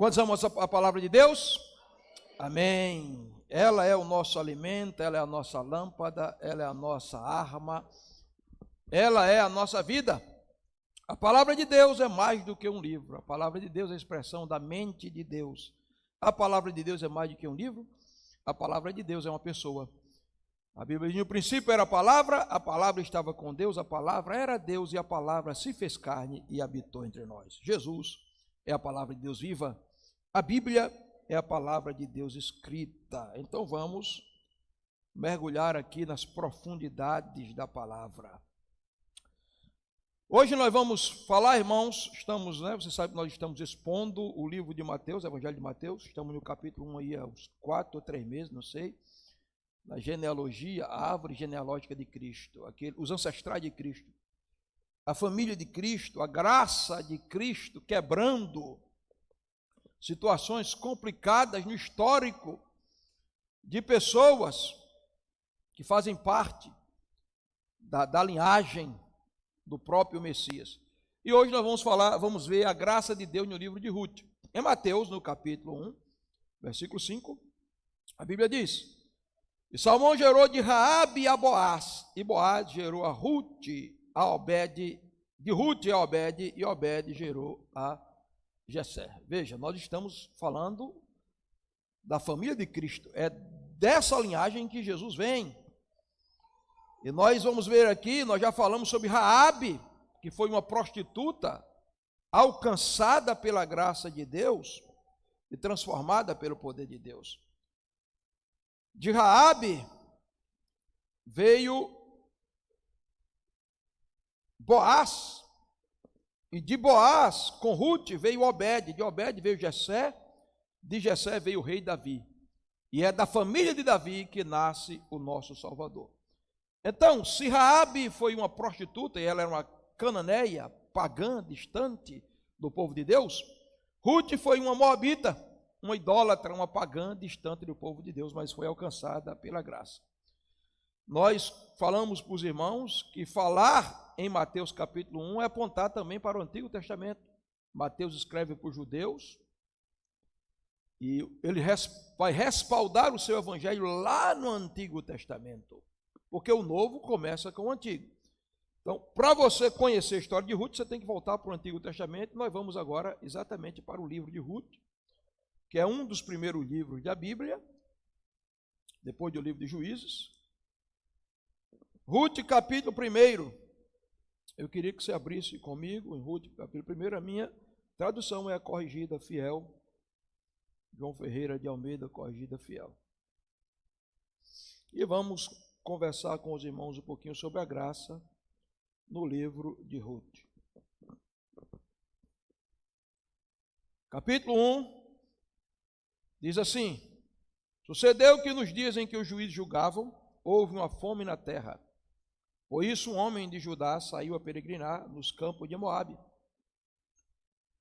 Quantos amam a palavra de Deus? Amém. Ela é o nosso alimento, ela é a nossa lâmpada, ela é a nossa arma, ela é a nossa vida. A palavra de Deus é mais do que um livro. A palavra de Deus é a expressão da mente de Deus. A palavra de Deus é mais do que um livro. A palavra de Deus é uma pessoa. A Bíblia diz: no princípio era a palavra estava com Deus, a palavra era Deus e a palavra se fez carne e habitou entre nós. Jesus é a palavra de Deus viva. A Bíblia é a palavra de Deus escrita. Então vamos mergulhar aqui nas profundidades da palavra. Hoje nós vamos falar, irmãos, você sabe que nós estamos expondo o livro de Mateus, o Evangelho de Mateus, estamos no capítulo 1 aí há uns 4 ou 3 meses, não sei, na genealogia, a árvore genealógica de Cristo, os ancestrais de Cristo, a família de Cristo, a graça de Cristo, quebrando situações complicadas no histórico de pessoas que fazem parte da linhagem do próprio Messias. E hoje nós vamos ver a graça de Deus no livro de Ruth. Em Mateus, no capítulo 1, versículo 5, a Bíblia diz: e Salmão gerou de Raabe a Boaz, e Boaz gerou a Ruth, a Obed, de Ruth a Obed, e Obed gerou a Jessé. Veja, nós estamos falando da família de Cristo, é dessa linhagem que Jesus vem. E nós vamos ver aqui, nós já falamos sobre Raabe, que foi uma prostituta alcançada pela graça de Deus e transformada pelo poder de Deus. De Raabe veio Boaz, e de Boaz com Ruth veio Obed, de Obed veio Jessé, de Jessé veio o rei Davi. E é da família de Davi que nasce o nosso Salvador. Então, se Raabe foi uma prostituta e ela era uma cananeia, pagã, distante do povo de Deus, Ruth foi uma moabita, uma idólatra, uma pagã, distante do povo de Deus, mas foi alcançada pela graça. Nós falamos para os irmãos que falar em Mateus capítulo 1 é apontar também para o Antigo Testamento. Mateus escreve para os judeus e ele vai respaldar o seu evangelho lá no Antigo Testamento, porque o novo começa com o antigo. Então, para você conhecer a história de Ruth, você tem que voltar para o Antigo Testamento. Nós vamos agora exatamente para o livro de Ruth, que é um dos primeiros livros da Bíblia, depois do livro de Juízes. Ruth, capítulo 1. Eu queria que você abrisse comigo em Ruth, capítulo 1. A minha tradução é a Corrigida Fiel, João Ferreira de Almeida, Corrigida Fiel. E vamos conversar com os irmãos um pouquinho sobre a graça no livro de Ruth. Capítulo 1 diz assim: sucedeu que nos dias em que os juízes julgavam, houve uma fome na terra. Por isso um homem de Judá saiu a peregrinar nos campos de Moabe.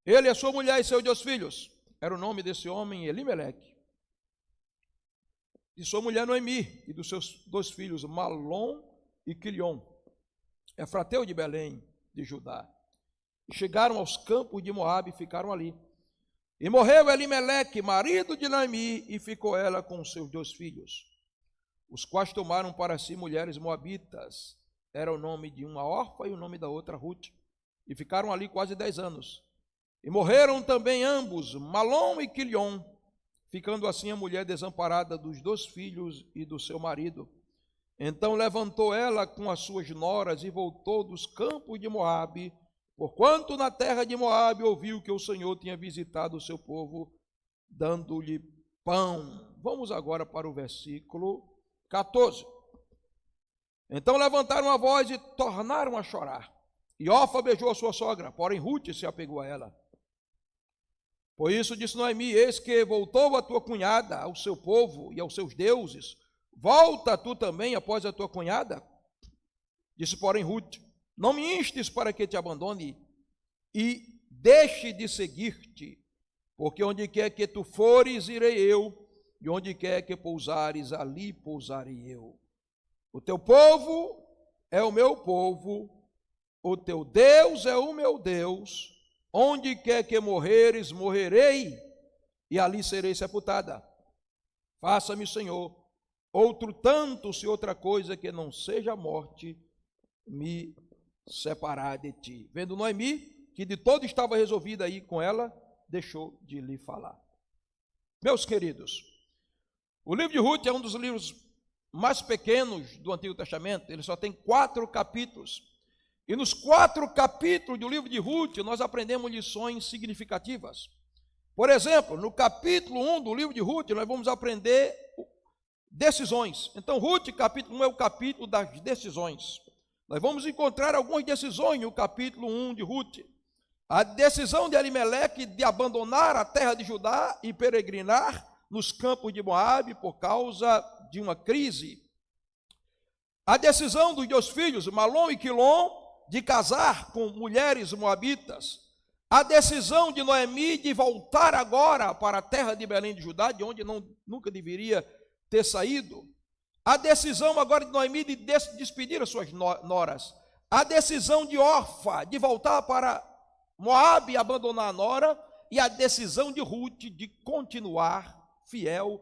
Ele, a sua mulher e seus 2 filhos. Era o nome desse homem Elimeleque. De sua mulher Noemi e dos seus 2 filhos Malom e Quilion, efrateu de Belém de Judá. E chegaram aos campos de Moabe e ficaram ali. E morreu Elimeleque, marido de Noemi, e ficou ela com os seus 2 filhos, os quais tomaram para si mulheres moabitas. Era o nome de uma órfã e o nome da outra Ruth. E ficaram ali quase 10 anos. E morreram também ambos, Malom e Quilion, ficando assim a mulher desamparada dos 2 filhos e do seu marido. Então levantou ela com as suas noras e voltou dos campos de Moabe, porquanto na terra de Moabe ouviu que o Senhor tinha visitado o seu povo, dando-lhe pão. Vamos agora para o versículo 14. Então levantaram a voz e tornaram a chorar. E Orfa beijou a sua sogra, porém Ruth se apegou a ela. Por isso disse Noemi: eis que voltou a tua cunhada ao seu povo e aos seus deuses. Volta tu também após a tua cunhada? Disse, porém, Ruth: não me instes para que te abandone e deixe de seguir-te, porque onde quer que tu fores, irei eu, e onde quer que pousares, ali pousarei eu. O teu povo é o meu povo, o teu Deus é o meu Deus. Onde quer que morreres, morrerei, e ali serei sepultada. Faça-me, Senhor, outro tanto, se outra coisa que não seja a morte me separar de ti. Vendo Noemi, que de todo estava resolvida a ir com ela, deixou de lhe falar. Meus queridos, o livro de Ruth é um dos livros mais pequenos do Antigo Testamento. Ele só tem 4 capítulos. E nos 4 capítulos do livro de Ruth, nós aprendemos lições significativas. Por exemplo, no capítulo 1 do livro de Ruth, nós vamos aprender decisões. Então, Ruth, capítulo 1, é o capítulo das decisões. Nós vamos encontrar algumas decisões no capítulo 1 de Ruth. A decisão de Elimeleque de abandonar a terra de Judá e peregrinar nos campos de Moabe por causa de uma crise. A decisão dos 2 filhos, Malom e Quilom, de casar com mulheres moabitas. A decisão de Noemi de voltar agora para a terra de Belém de Judá, de onde nunca deveria ter saído. A decisão agora de Noemi de despedir as suas noras. A decisão de Orfa de voltar para Moabe e abandonar a nora. E a decisão de Ruth de continuar fiel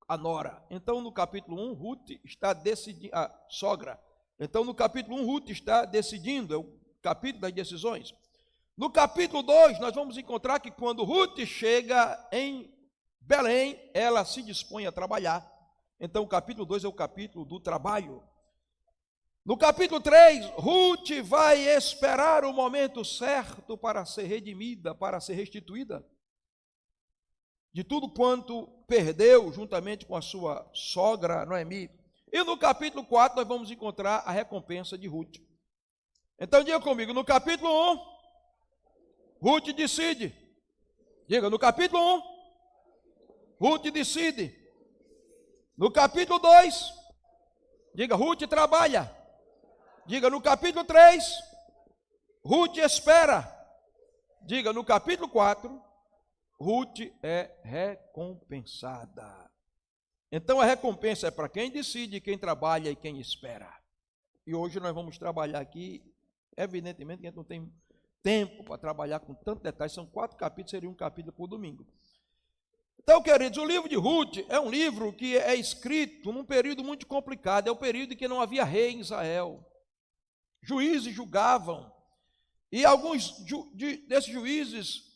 à nora. Então, no capítulo 1, Ruth está decidindo, a sogra. Então, no capítulo 1, Ruth está decidindo, é o capítulo das decisões. No capítulo 2, nós vamos encontrar que quando Ruth chega em Belém, ela se dispõe a trabalhar. Então, o capítulo 2 é o capítulo do trabalho. No capítulo 3, Ruth vai esperar o momento certo para ser redimida, para ser restituída de tudo quanto perdeu juntamente com a sua sogra Noemi. E no capítulo 4 nós vamos encontrar a recompensa de Ruth. Então diga comigo, no capítulo 1, Ruth decide. Diga, no capítulo 1, Ruth decide. No capítulo 2, diga, Ruth trabalha. Diga, no capítulo 3, Ruth espera. Diga, no capítulo 4, Ruth é recompensada. Então a recompensa é para quem decide, quem trabalha e quem espera. E hoje nós vamos trabalhar aqui, evidentemente que a gente não tem tempo para trabalhar com tanto detalhe, são 4 capítulos, seria um capítulo por domingo. Então, queridos, o livro de Ruth é um livro que é escrito num período muito complicado, é o período em que não havia rei em Israel. Juízes julgavam, e alguns desses juízes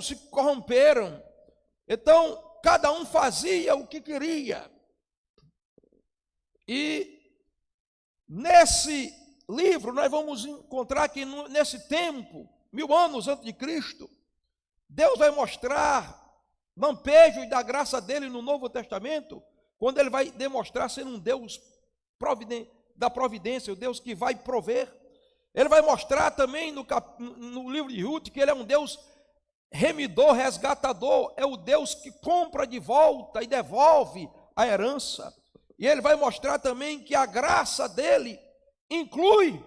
se corromperam. Então, cada um fazia o que queria. E nesse livro nós vamos encontrar que nesse tempo, 1000 anos antes de Cristo, Deus vai mostrar lampejos da graça dele no Novo Testamento, quando ele vai demonstrar ser um Deus da providência, o Deus que vai prover. Ele vai mostrar também no livro de Ruth que ele é um Deus remidor, resgatador, é o Deus que compra de volta e devolve a herança. E ele vai mostrar também que a graça dele inclui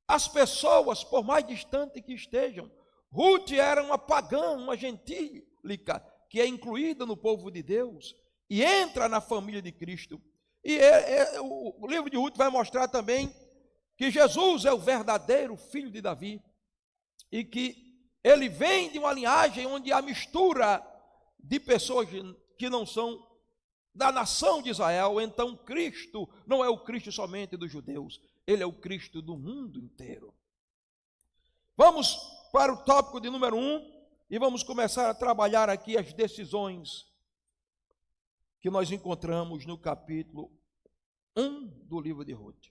as pessoas, por mais distante que estejam. Ruth era uma pagã, uma gentílica, que é incluída no povo de Deus e entra na família de Cristo. E o livro de Ruth vai mostrar também que Jesus é o verdadeiro filho de Davi e que ele vem de uma linhagem onde há mistura de pessoas que não são da nação de Israel. Então Cristo não é o Cristo somente dos judeus, ele é o Cristo do mundo inteiro. Vamos para o tópico de número 1 e vamos começar a trabalhar aqui as decisões que nós encontramos no capítulo 1 do livro de Ruth.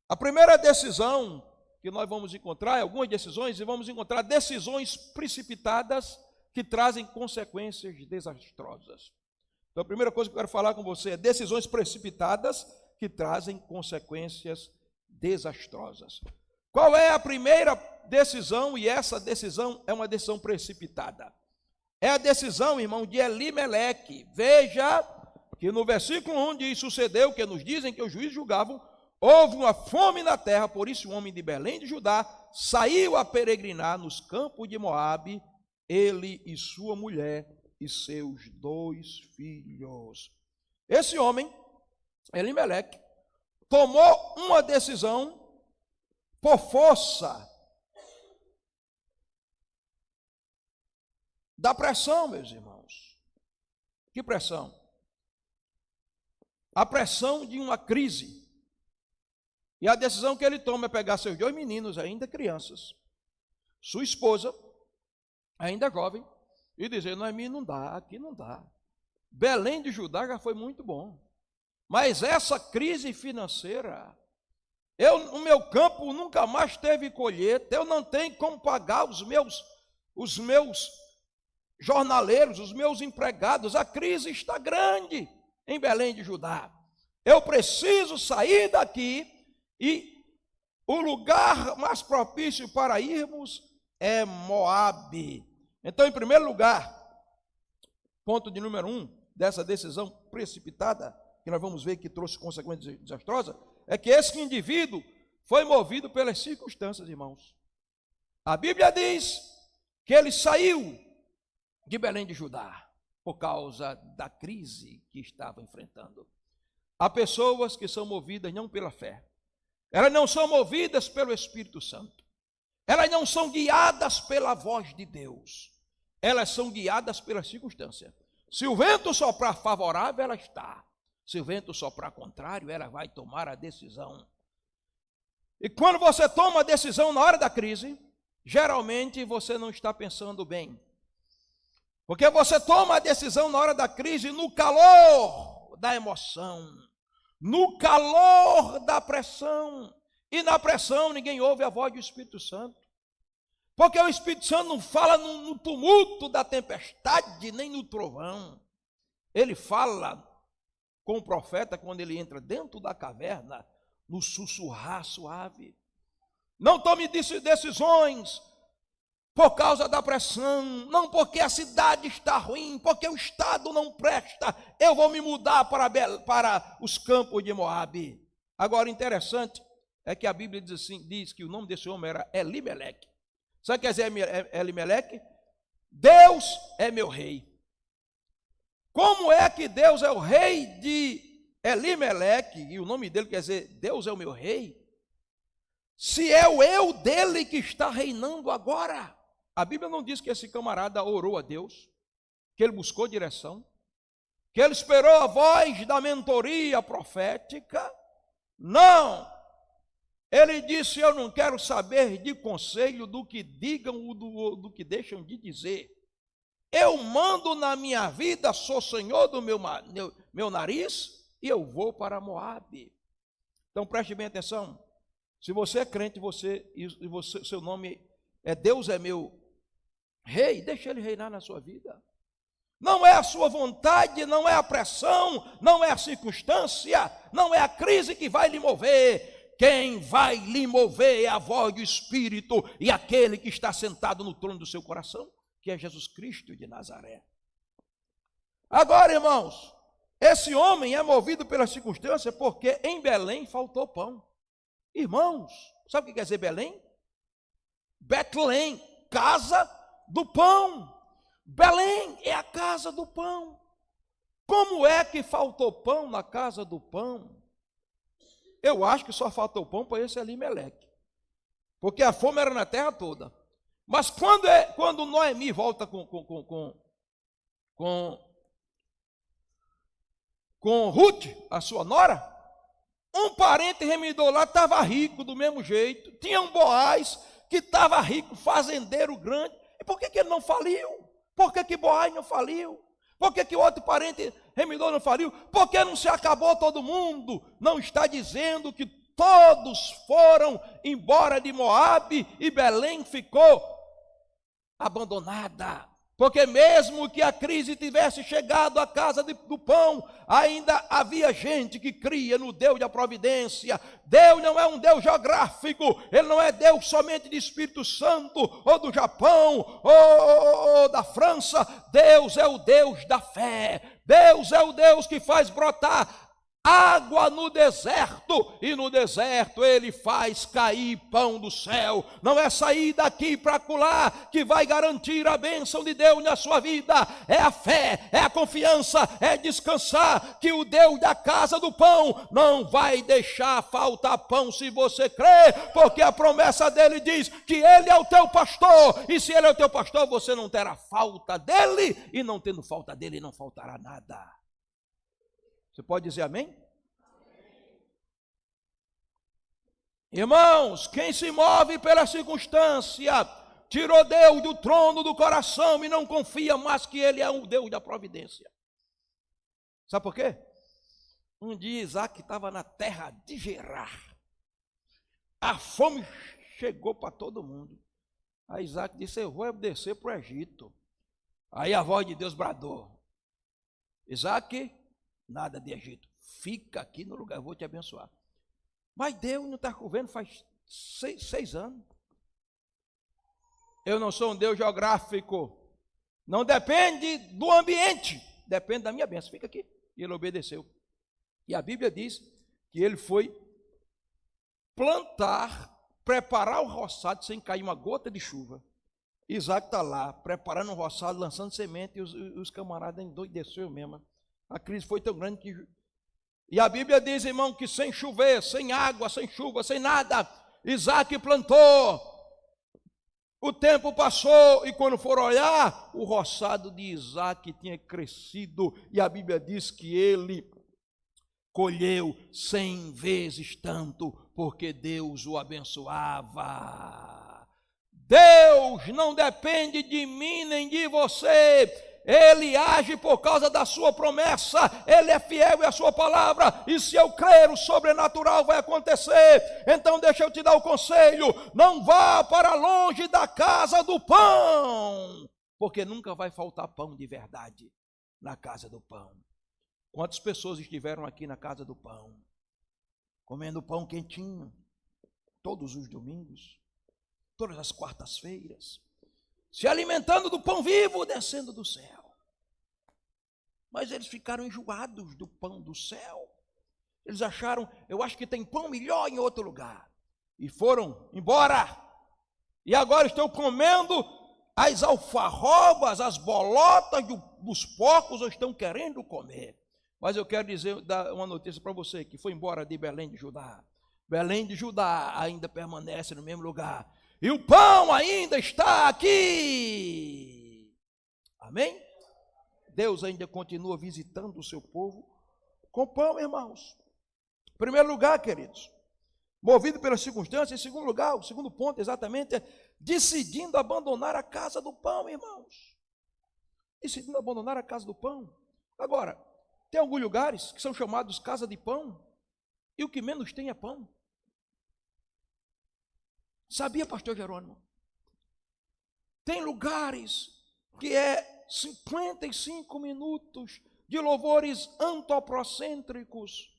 A primeira decisão que nós vamos encontrar, algumas decisões, e vamos encontrar decisões precipitadas que trazem consequências desastrosas. Então a primeira coisa que eu quero falar com você é decisões precipitadas que trazem consequências desastrosas. Qual é a primeira decisão? E essa decisão é uma decisão precipitada. É a decisão, irmão, de Elimeleque. Veja que no versículo 1 diz: sucedeu que nos dizem que os juízes julgavam, houve uma fome na terra, por isso o homem de Belém de Judá saiu a peregrinar nos campos de Moabe, ele e sua mulher e seus 2 filhos. Esse homem, Elimeleque, tomou uma decisão por força. da pressão, meus irmãos. Que pressão? A pressão de uma crise. E a decisão que ele toma é pegar seus 2 meninos, ainda crianças, sua esposa, ainda jovem, e dizer: Noemi, não dá, aqui não dá. Belém de Judá já foi muito bom, mas essa crise financeira, o meu campo nunca mais teve colheita, eu não tenho como pagar os meus jornaleiros, os meus empregados, a crise está grande em Belém de Judá. Eu preciso sair daqui e o lugar mais propício para irmos é Moabe. Então, em primeiro lugar, ponto de número 1 dessa decisão precipitada, que nós vamos ver que trouxe consequências desastrosas, é que esse indivíduo foi movido pelas circunstâncias, irmãos. A Bíblia diz que ele saiu de Belém de Judá por causa da crise que estava enfrentando. Há pessoas que são movidas não pela fé, elas não são movidas pelo Espírito Santo, elas não são guiadas pela voz de Deus, elas são guiadas pela circunstância. Se o vento soprar favorável, ela está. Se o vento soprar contrário, ela vai tomar a decisão. E quando você toma a decisão na hora da crise, geralmente você não está pensando bem. Porque você toma a decisão na hora da crise no calor da emoção, no calor da pressão. E na pressão ninguém ouve a voz do Espírito Santo. Porque o Espírito Santo não fala no tumulto da tempestade, nem no trovão. Ele fala com o profeta quando ele entra dentro da caverna, no sussurrar suave. Não tome decisões por causa da pressão, não porque a cidade está ruim, porque o estado não presta, eu vou me mudar para os campos de Moabe. Agora, interessante é que a Bíblia diz que o nome desse homem era Elimeleque. Sabe o que quer dizer Elimeleque? Deus é meu rei. Como é que Deus é o rei de Elimeleque, e o nome dele quer dizer Deus é o meu rei, se é o eu dele que está reinando agora? A Bíblia não diz que esse camarada orou a Deus, que ele buscou direção, que ele esperou a voz da mentoria profética. Não! Ele disse: eu não quero saber de conselho do que digam ou do que deixam de dizer. Eu mando na minha vida, sou senhor do meu nariz, e eu vou para Moabe. Então preste bem atenção. Se você é crente, seu nome é Deus é meu rei, deixa ele reinar na sua vida. Não é a sua vontade, não é a pressão, não é a circunstância, não é a crise que vai lhe mover. Quem vai lhe mover é a voz do Espírito e aquele que está sentado no trono do seu coração, que é Jesus Cristo de Nazaré. Agora, irmãos, esse homem é movido pela circunstância porque em Belém faltou pão. Irmãos, sabe o que quer dizer Belém? Betlém, casa do pão. Belém é a casa do pão. Como é que faltou pão na casa do pão? Eu acho que só faltou pão para esse Elimeleque, porque a fome era na terra toda. Mas quando Noemi volta com Ruth, a sua nora, um parente remidor lá estava rico do mesmo jeito, tinha um Boaz que estava rico, fazendeiro grande. E por que ele não faliu? Por que Boaz não faliu? Por que outro parente remidor não faliu? Porque não se acabou todo mundo? Não está dizendo que todos foram embora de Moabe e Belém ficou abandonada. Porque mesmo que a crise tivesse chegado à casa do pão, ainda havia gente que cria no Deus da providência. Deus não é um Deus geográfico, Ele não é Deus somente de Espírito Santo, ou do Japão, ou da França. Deus é o Deus da fé. Deus é o Deus que faz brotar água no deserto, e no deserto ele faz cair pão do céu. Não é sair daqui para acolá que vai garantir a bênção de Deus na sua vida. É a fé, é a confiança, é descansar que o Deus da casa do pão não vai deixar faltar pão se você crê, porque a promessa dele diz que ele é o teu pastor, e se ele é o teu pastor, você não terá falta dele, e não tendo falta dele, não faltará nada. Você pode dizer amém? Irmãos, quem se move pela circunstância, tirou Deus do trono do coração e não confia mais que ele é o Deus da providência. Sabe por quê? Um dia Isaac estava na terra de Gerar. A fome chegou para todo mundo. Aí Isaac disse: eu vou descer para o Egito. Aí a voz de Deus bradou: Isaac, nada de Egito, fica aqui no lugar, eu vou te abençoar. Mas Deus não está chovendo faz 6 anos. Eu não sou um Deus geográfico, não depende do ambiente, depende da minha bênção, fica aqui. E ele obedeceu. E a Bíblia diz que ele foi plantar, preparar o roçado sem cair uma gota de chuva. Isaac está lá, preparando o roçado, lançando semente, e os camaradas endoideceram mesmo. A crise foi tão grande que... E a Bíblia diz, irmão, que sem chover, sem água, sem chuva, sem nada, Isaac plantou. O tempo passou e quando for olhar, o roçado de Isaac tinha crescido. E a Bíblia diz que ele colheu 100 vezes tanto, porque Deus o abençoava. Deus não depende de mim nem de você. Ele age por causa da sua promessa, ele é fiel à sua palavra, e se eu crer, o sobrenatural vai acontecer. Então deixa eu te dar o conselho: não vá para longe da casa do pão, porque nunca vai faltar pão de verdade na casa do pão. Quantas pessoas estiveram aqui na casa do pão, comendo pão quentinho, todos os domingos, todas as quartas-feiras, se alimentando do pão vivo descendo do céu. Mas eles ficaram enjoados do pão do céu. Eles acharam, eu acho que tem pão melhor em outro lugar. E foram embora. E agora estão comendo as alfarrobas, as bolotas dos porcos, ou estão querendo comer. Mas eu quero dar uma notícia para você, que foi embora de Belém de Judá. Belém de Judá ainda permanece no mesmo lugar. E o pão ainda está aqui. Amém? Deus ainda continua visitando o seu povo com pão, irmãos. Em primeiro lugar, queridos, movido pelas circunstâncias. Em segundo lugar, o segundo ponto exatamente é decidindo abandonar a casa do pão, irmãos. Decidindo abandonar a casa do pão. Agora, tem alguns lugares que são chamados casa de pão, e o que menos tem é pão. Sabia, pastor Jerônimo? Tem lugares que é 55 minutos de louvores antropocêntricos,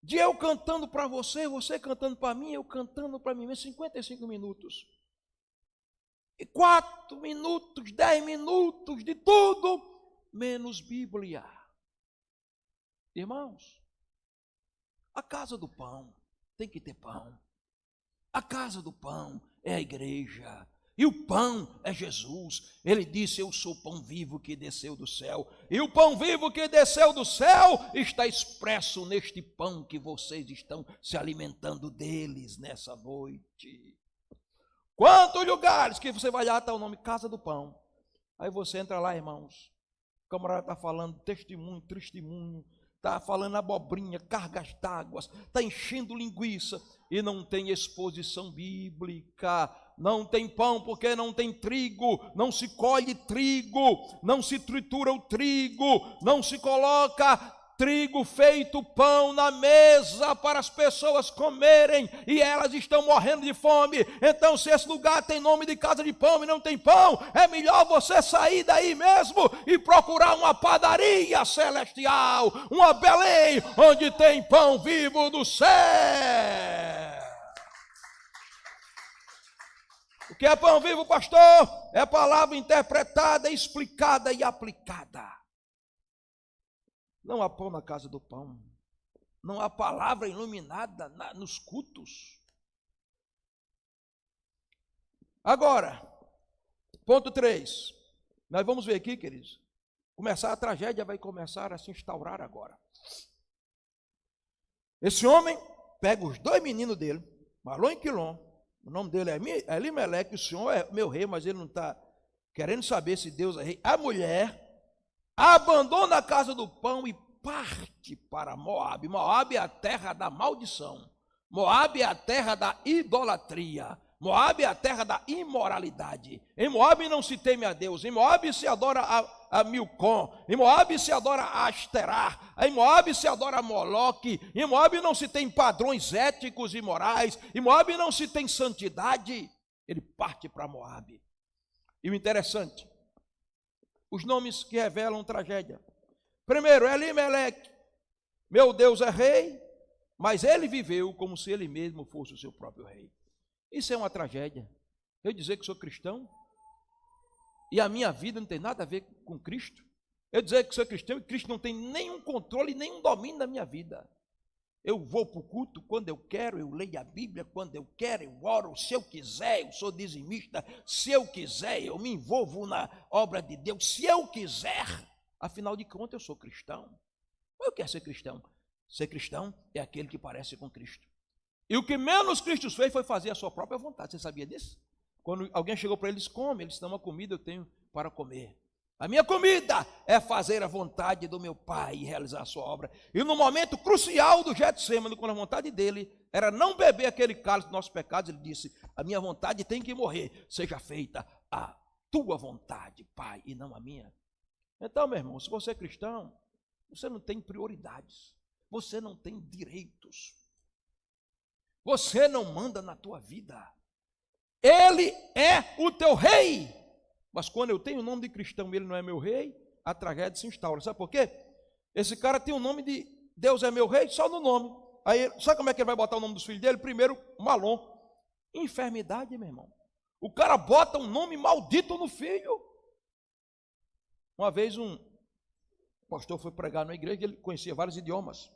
de eu cantando para você, você cantando para mim, eu cantando para mim, 55 minutos. E 4 minutos, 10 minutos de tudo, menos Bíblia. Irmãos, a casa do pão tem que ter pão. A casa do pão é a igreja. E o pão é Jesus. Ele disse: eu sou o pão vivo que desceu do céu. E o pão vivo que desceu do céu está expresso neste pão que vocês estão se alimentando deles nessa noite. Quantos lugares que você vai lá, está o nome Casa do Pão. Aí você entra lá, irmãos. O camarada está falando testemunho, está falando abobrinha, cargas d'água, está enchendo linguiça e não tem exposição bíblica. Não tem pão porque não tem trigo, não se colhe trigo, não se tritura o trigo, não se coloca trigo feito pão na mesa para as pessoas comerem e elas estão morrendo de fome. Então, se esse lugar tem nome de casa de pão e não tem pão, é melhor você sair daí mesmo e procurar uma padaria celestial, uma Belém, onde tem pão vivo do céu. O que é pão vivo, pastor? É palavra interpretada, explicada e aplicada. Não há pão na casa do pão. Não há palavra iluminada nos cultos. Agora, ponto 3. Nós vamos ver aqui, queridos. A tragédia vai começar a se instaurar agora. Esse homem pega os 2 meninos dele, Malom e Quilom. O nome dele é Elimeleque. O senhor é meu rei, mas ele não está querendo saber se Deus é rei. A mulher abandona a casa do pão e parte para Moabe. Moabe é a terra da maldição. Moabe é a terra da idolatria. Moabe é a terra da imoralidade. Em Moabe não se teme a Deus. Em Moabe se adora a Milcom. Em Moabe se adora a Asterá. Em Moabe se adora a Moloque. Em Moabe não se tem padrões éticos e morais. Em Moabe não se tem santidade. Ele parte para Moabe. E o interessante, os nomes que revelam tragédia. Primeiro, Elimeleque. Meu Deus é rei, mas ele viveu como se ele mesmo fosse o seu próprio rei. Isso é uma tragédia. Eu dizer que sou cristão e a minha vida não tem nada a ver com Cristo. Eu dizer que sou cristão e Cristo não tem nenhum controle, nenhum domínio da minha vida. Eu vou para o culto quando eu quero, eu leio a Bíblia quando eu quero, eu oro, se eu quiser, eu sou dizimista, se eu quiser, eu me envolvo na obra de Deus, se eu quiser. Afinal de contas, eu sou cristão. O que é ser cristão? Ser cristão é aquele que parece com Cristo. E o que menos Cristo fez foi fazer a sua própria vontade. Você sabia disso? Quando alguém chegou para eles, come, eles dão uma comida, eu tenho para comer. A minha comida é fazer a vontade do meu Pai e realizar a sua obra. E no momento crucial do Getsêmani, quando a vontade dele era não beber aquele cálice dos nossos pecados, ele disse, a minha vontade tem que morrer, seja feita a tua vontade, Pai, e não a minha. Então, meu irmão, se você é cristão, você não tem prioridades, você não tem direitos, você não manda na tua vida. Ele é o teu rei. Mas quando eu tenho o nome de cristão e ele não é meu rei, a tragédia se instaura. Sabe por quê? Esse cara tem o nome de Deus é meu rei só no nome. Aí, sabe como é que ele vai botar o nome dos filhos dele? Primeiro, Malom. Enfermidade, meu irmão. O cara bota um nome maldito no filho. Uma vez um pastor foi pregar na igreja, ele conhecia vários idiomas.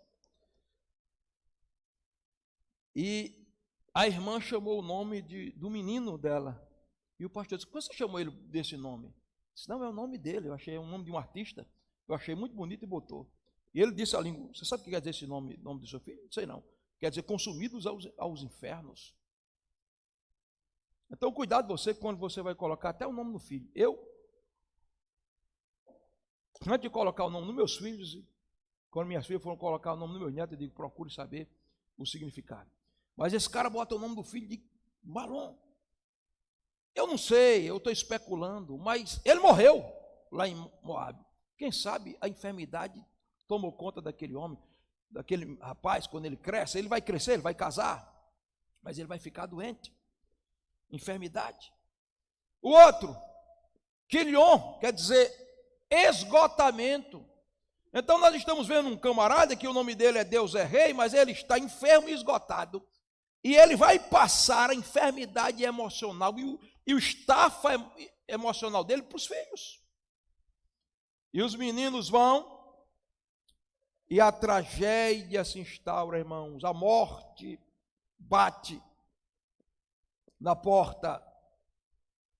E a irmã chamou o nome do menino dela. E o pastor disse, por que você chamou ele desse nome? Disse, não, é o nome dele, eu achei o nome de um artista, eu achei muito bonito e botou. E ele disse a língua, você sabe o que quer dizer esse nome do seu filho? Não sei não. Quer dizer, consumidos aos infernos. Então, cuidado você quando você vai colocar até o nome do filho. Antes de colocar o nome dos meus filhos, quando minhas filhas foram colocar o nome dos meus netos, eu digo, procure saber o significado. Mas esse cara bota o nome do filho de Malom. Eu não sei, eu estou especulando, mas ele morreu lá em Moabe. Quem sabe a enfermidade tomou conta daquele homem, daquele rapaz, quando ele cresce, ele vai crescer, ele vai casar, mas ele vai ficar doente. Enfermidade. O outro, Quilion, quer dizer esgotamento. Então nós estamos vendo um camarada que o nome dele é Deus é Rei, mas ele está enfermo e esgotado. E ele vai passar a enfermidade emocional e o estafa emocional dele para os filhos. E os meninos vão e a tragédia se instaura, irmãos. A morte bate na porta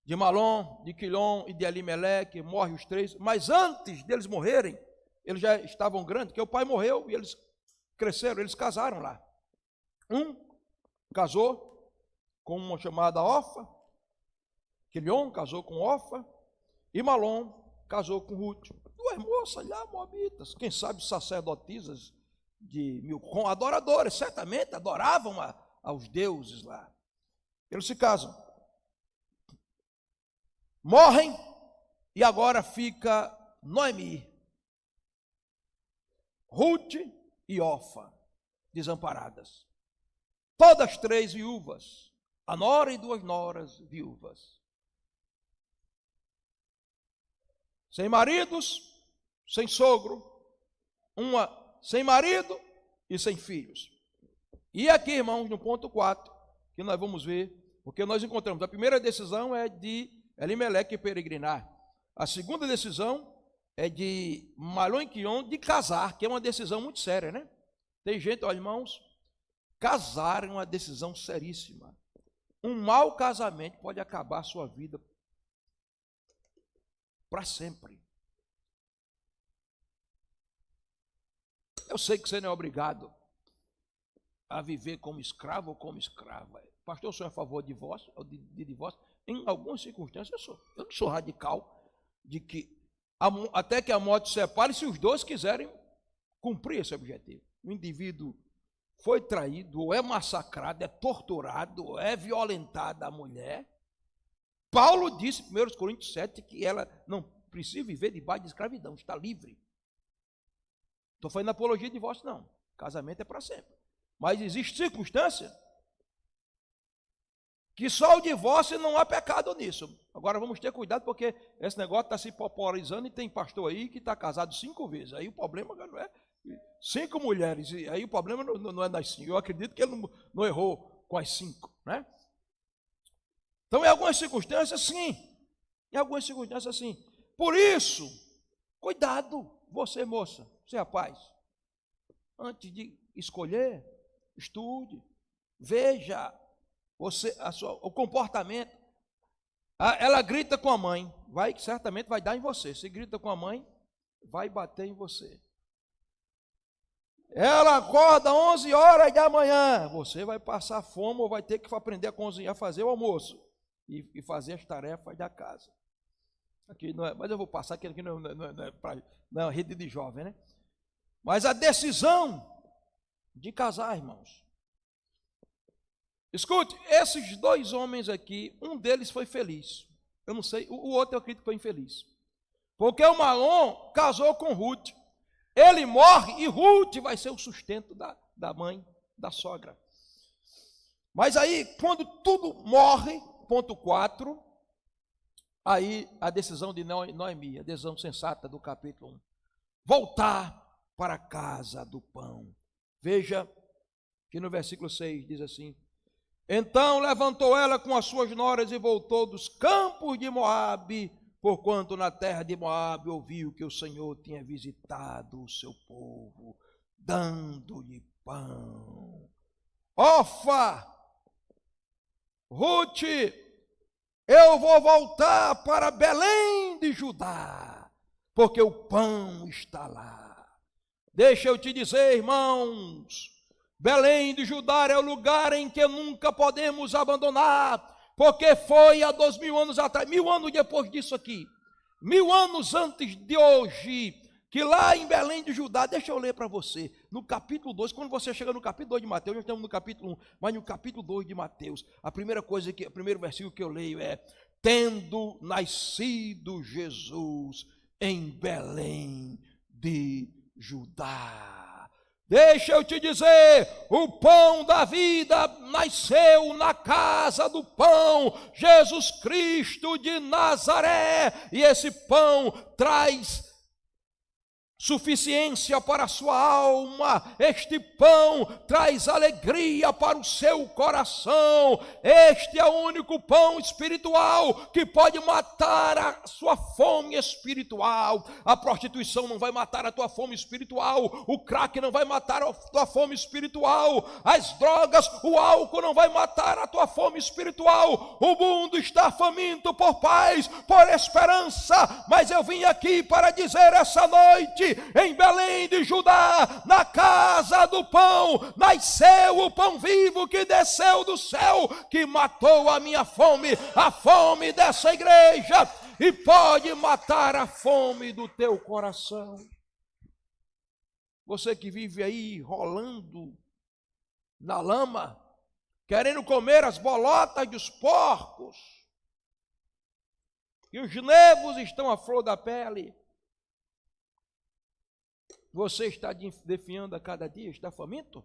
de Malom, de Quilom e de Elimeleque, morrem os 3. Mas antes deles morrerem, eles já estavam grandes, porque o pai morreu e eles cresceram, eles casaram lá. Um casou com uma chamada Orfa, Quilion casou com Orfa, e Malom casou com Ruth. 2 moças lá, moabitas, quem sabe sacerdotisas de Milcom, adoradoras, certamente adoravam aos deuses lá. Eles se casam, morrem, e agora fica Noemi, Ruth e Orfa, desamparadas. Todas 3 viúvas, a nora e 2 noras viúvas. Sem maridos, sem sogro, uma sem marido e sem filhos. E aqui, irmãos, no ponto 4, que nós vamos ver, porque nós encontramos, a primeira decisão é de Elimeleque peregrinar. A segunda decisão é de Mahlon e Quilion de casar, que é uma decisão muito séria, né? Tem gente, olha, irmãos, casar é uma decisão seríssima. Um mau casamento pode acabar a sua vida para sempre. Eu sei que você não é obrigado a viver como escravo ou como escrava. Pastor, eu sou a favor de divórcio, de divórcio. Em algumas circunstâncias eu sou. Eu não sou radical de que até que a morte separe, se os dois quiserem cumprir esse objetivo. O indivíduo foi traído, ou é massacrado, é torturado, ou é violentada a mulher. Paulo disse em 1 Coríntios 7 que ela não precisa viver debaixo de escravidão, está livre. Estou fazendo apologia de divórcio, não. Casamento é para sempre. Mas existe circunstância que só o divórcio não há pecado nisso. Agora vamos ter cuidado, porque esse negócio está se popularizando e tem pastor aí que está casado 5 vezes. Aí o problema não é 5 mulheres, e aí o problema não é das 5. Eu acredito que ele não errou com as 5, né? Então, em algumas circunstâncias, sim. Em algumas circunstâncias, sim. Por isso, cuidado, você, moça, você, rapaz, antes de escolher, estude, veja o comportamento. Ela grita com a mãe, certamente vai dar em você. Se grita com a mãe, vai bater em você. Ela acorda 11 horas da manhã, você vai passar fome ou vai ter que aprender a cozinhar, fazer o almoço e fazer as tarefas da casa. Aqui não é, mas eu vou passar, aqui não é rede de jovem, né? Mas a decisão de casar, irmãos. Escute, esses 2 homens aqui, um deles foi feliz. Eu não sei, o outro eu acredito que foi infeliz. Porque o Mahlon casou com Ruth. Ele morre e Ruth vai ser o sustento da mãe, da sogra. Mas aí, quando tudo morre, ponto 4, aí a decisão de Noemi, a decisão sensata do capítulo 1. Voltar para a casa do pão. Veja que no versículo 6 diz assim: então levantou ela com as suas noras e voltou dos campos de Moabe, porquanto na terra de Moabe ouviu que o Senhor tinha visitado o seu povo, dando-lhe pão. Orfa, Ruth, eu vou voltar para Belém de Judá, porque o pão está lá. Deixa eu te dizer, irmãos, Belém de Judá é o lugar em que nunca podemos abandonar, porque foi há 2000 anos atrás, 1000 anos depois disso aqui, 1000 anos antes de hoje, que lá em Belém de Judá, deixa eu ler para você, no capítulo 2, quando você chega no capítulo 2 de Mateus, nós estamos no capítulo 1, mas no capítulo 2 de Mateus, o primeiro versículo que eu leio é: tendo nascido Jesus em Belém de Judá. Deixa eu te dizer, o pão da vida nasceu na casa do pão, Jesus Cristo de Nazaré, e esse pão traz suficiência para a sua alma, este pão traz alegria para o seu coração, este é o único pão espiritual que pode matar a sua fome espiritual. A prostituição não vai matar a tua fome espiritual, o crack não vai matar a tua fome espiritual, as drogas, o álcool não vai matar a tua fome espiritual. O mundo está faminto por paz, por esperança, mas eu vim aqui para dizer essa noite: em Belém de Judá, na casa do pão, nasceu o pão vivo que desceu do céu, que matou a minha fome, a fome dessa igreja, e pode matar a fome do teu coração. Você que vive aí rolando na lama, querendo comer as bolotas dos porcos, e os nervos estão à flor da pele, você está definhando a cada dia, está faminto?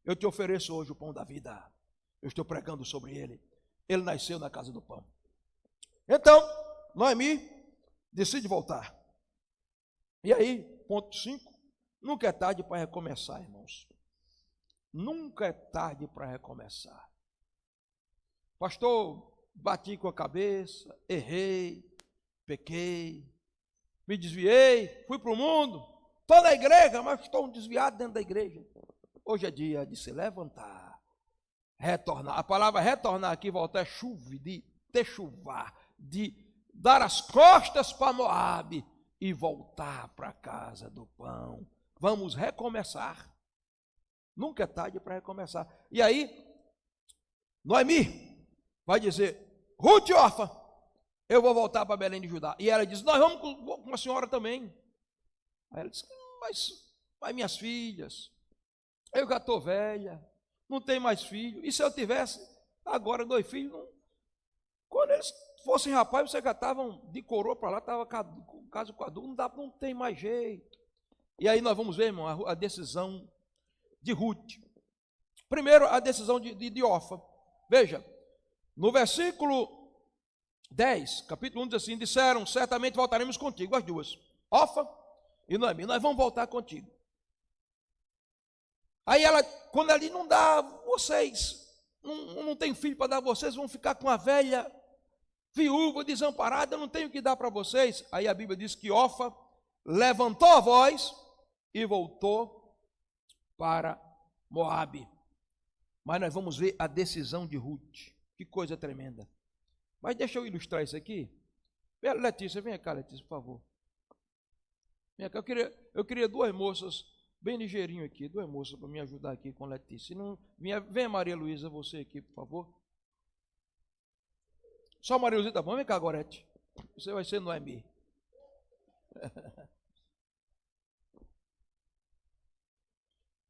Eu te ofereço hoje o pão da vida. Eu estou pregando sobre ele. Ele nasceu na casa do pão. Então, Noemi decide voltar. E aí, ponto 5, nunca é tarde para recomeçar, irmãos. Nunca é tarde para recomeçar. Pastor, bati com a cabeça, errei, pequei. me desviei, fui para o mundo, estou na igreja, mas estou desviado dentro da igreja. Hoje é dia de se levantar, retornar. A palavra retornar aqui, voltar, é chuva, de techuvar, de dar as costas para Moabe e voltar para a casa do pão. Vamos recomeçar. Nunca é tarde para recomeçar. E aí, Noemi vai dizer, Ruth e Orfa, eu vou voltar para Belém de Judá. E ela diz, nós vamos com a senhora também. Aí ela diz, mas minhas filhas, eu já estou velha, não tenho mais filho. E se eu tivesse agora 2 filhos, não... Quando eles fossem rapaz, vocês já estavam de coroa para lá, estava caso com adulto, não tem mais jeito. E aí nós vamos ver, irmão, a decisão de Ruth. Primeiro, a decisão de Orfa. Veja, no versículo 10, capítulo 1, diz assim, disseram, certamente voltaremos contigo, as duas, Orfa e Noemi, nós vamos voltar contigo. Aí ela, quando ela diz, não dá, vocês, não tem filho para dar a vocês, vão ficar com a velha viúva, desamparada, eu não tenho o que dar para vocês. Aí a Bíblia diz que Orfa levantou a voz e voltou para Moabe. Mas nós vamos ver a decisão de Ruth. Que coisa tremenda. Mas deixa eu ilustrar isso aqui. Letícia, vem cá, Letícia, por favor. Vem cá, eu queria 2 moças, bem ligeirinho aqui, 2 moças para me ajudar aqui com Letícia. Vem Maria Luísa, você aqui, por favor. Só Maria Luísa tá bom? Vem cá, Gorete. Você vai ser Noemi.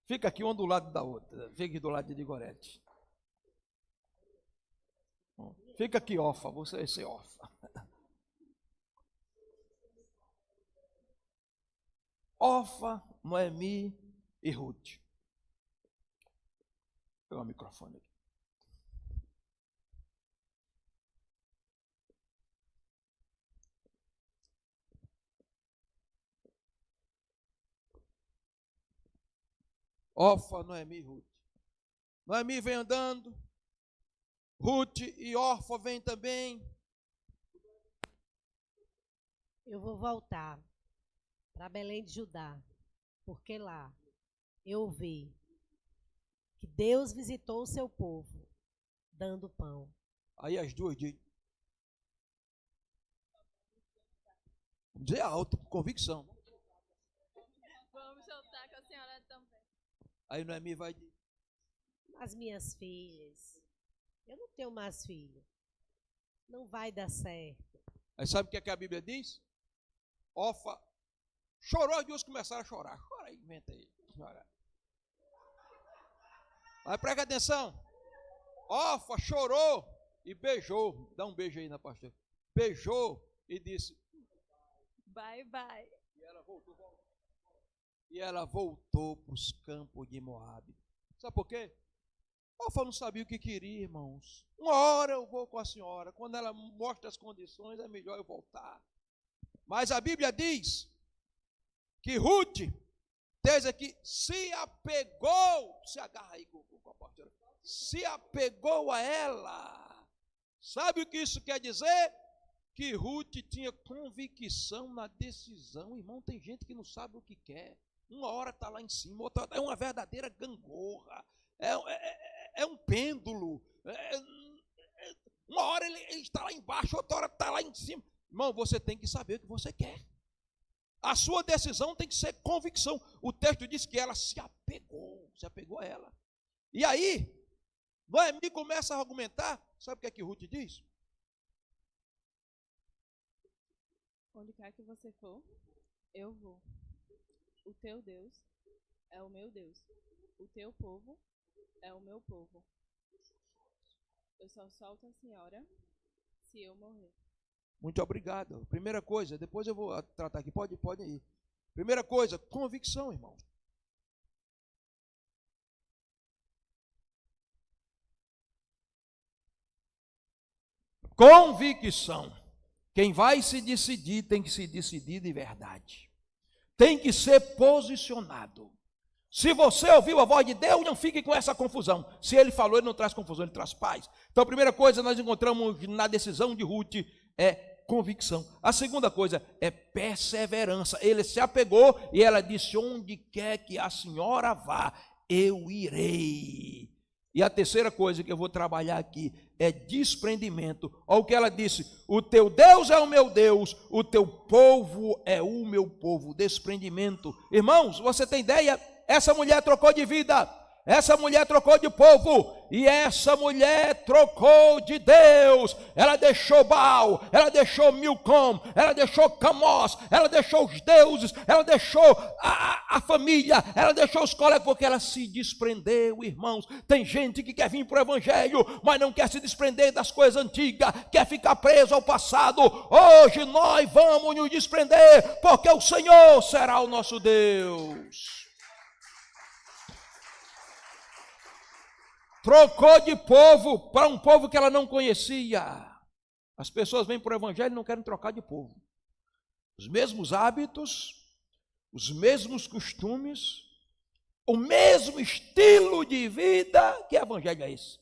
Fica aqui uma do lado da outra. Fica aqui do lado de Gorete. Fica aqui, Orfa. Você vai ser Orfa. Orfa, Noemi e Ruth. Vou pegar o microfone aqui. Orfa, Noemi e Ruth. Noemi vem andando, Ruth e Orfa vem também. Eu vou voltar para Belém de Judá, porque lá eu vi que Deus visitou o seu povo, dando pão. Aí as duas dizem, vamos dizer alto, com convicção. Vamos soltar com a senhora também. Aí Noemi vai dizer, As minhas filhas, eu não tenho mais filho, não vai dar certo. aí sabe o que a Bíblia diz? Orfa chorou, as duas começaram a chorar. Chora aí, inventa aí. Chora. Aí presta atenção. Orfa chorou e beijou. Dá um beijo aí na pastora. Beijou e disse, Bye, bye. E ela voltou para os campos de Moabe. Sabe por quê? Orfa não sabia o que queria, irmãos. Uma hora eu vou com a senhora. Quando ela mostra as condições, é melhor eu voltar. Mas a Bíblia diz que Ruth, diz aqui, se apegou, se agarra aí com a pastora, se apegou a ela. Sabe o que isso quer dizer? Que Ruth tinha convicção na decisão. Irmão, tem gente que não sabe o que quer. Uma hora está lá em cima, outra é uma verdadeira gangorra. É um pêndulo. Uma hora ele está lá embaixo, outra hora está lá em cima. Irmão, você tem que saber o que você quer. A sua decisão tem que ser convicção. O texto diz que ela se apegou a ela. E aí, Noemi começa a argumentar. Sabe o que é que Ruth diz? Onde quer que você for, eu vou. O teu Deus é o meu Deus. O teu povo é o meu povo. Eu só solto a senhora se eu morrer. Muito obrigado. Primeira coisa, depois eu vou tratar aqui. Pode ir. Primeira coisa, convicção, irmão. Convicção. Quem vai se decidir tem que se decidir de verdade. Tem que ser posicionado. Se você ouviu a voz de Deus, não fique com essa confusão. Se ele falou, ele não traz confusão, ele traz paz. Então a primeira coisa nós encontramos na decisão de Ruth é convicção. A segunda coisa é perseverança. Ele se apegou e ela disse: onde quer que a senhora vá, eu irei. E a terceira coisa que eu vou trabalhar aqui é desprendimento. Olha o que ela disse: o teu Deus é o meu Deus, o teu povo é o meu povo. Desprendimento. Irmãos, você tem ideia? Essa mulher trocou de vida. Essa mulher trocou de povo, e essa mulher trocou de Deus. Ela deixou Baal, ela deixou Milcom, ela deixou Camós, ela deixou os deuses, ela deixou a família, ela deixou os colegas, porque ela se desprendeu, irmãos. Tem gente que quer vir para o evangelho, mas não quer se desprender das coisas antigas, quer ficar preso ao passado. Hoje nós vamos nos desprender, porque o Senhor será o nosso Deus. Trocou de povo para um povo que ela não conhecia. As pessoas vêm para o evangelho e não querem trocar de povo. Os mesmos hábitos, os mesmos costumes, o mesmo estilo de vida. Que evangelho é esse?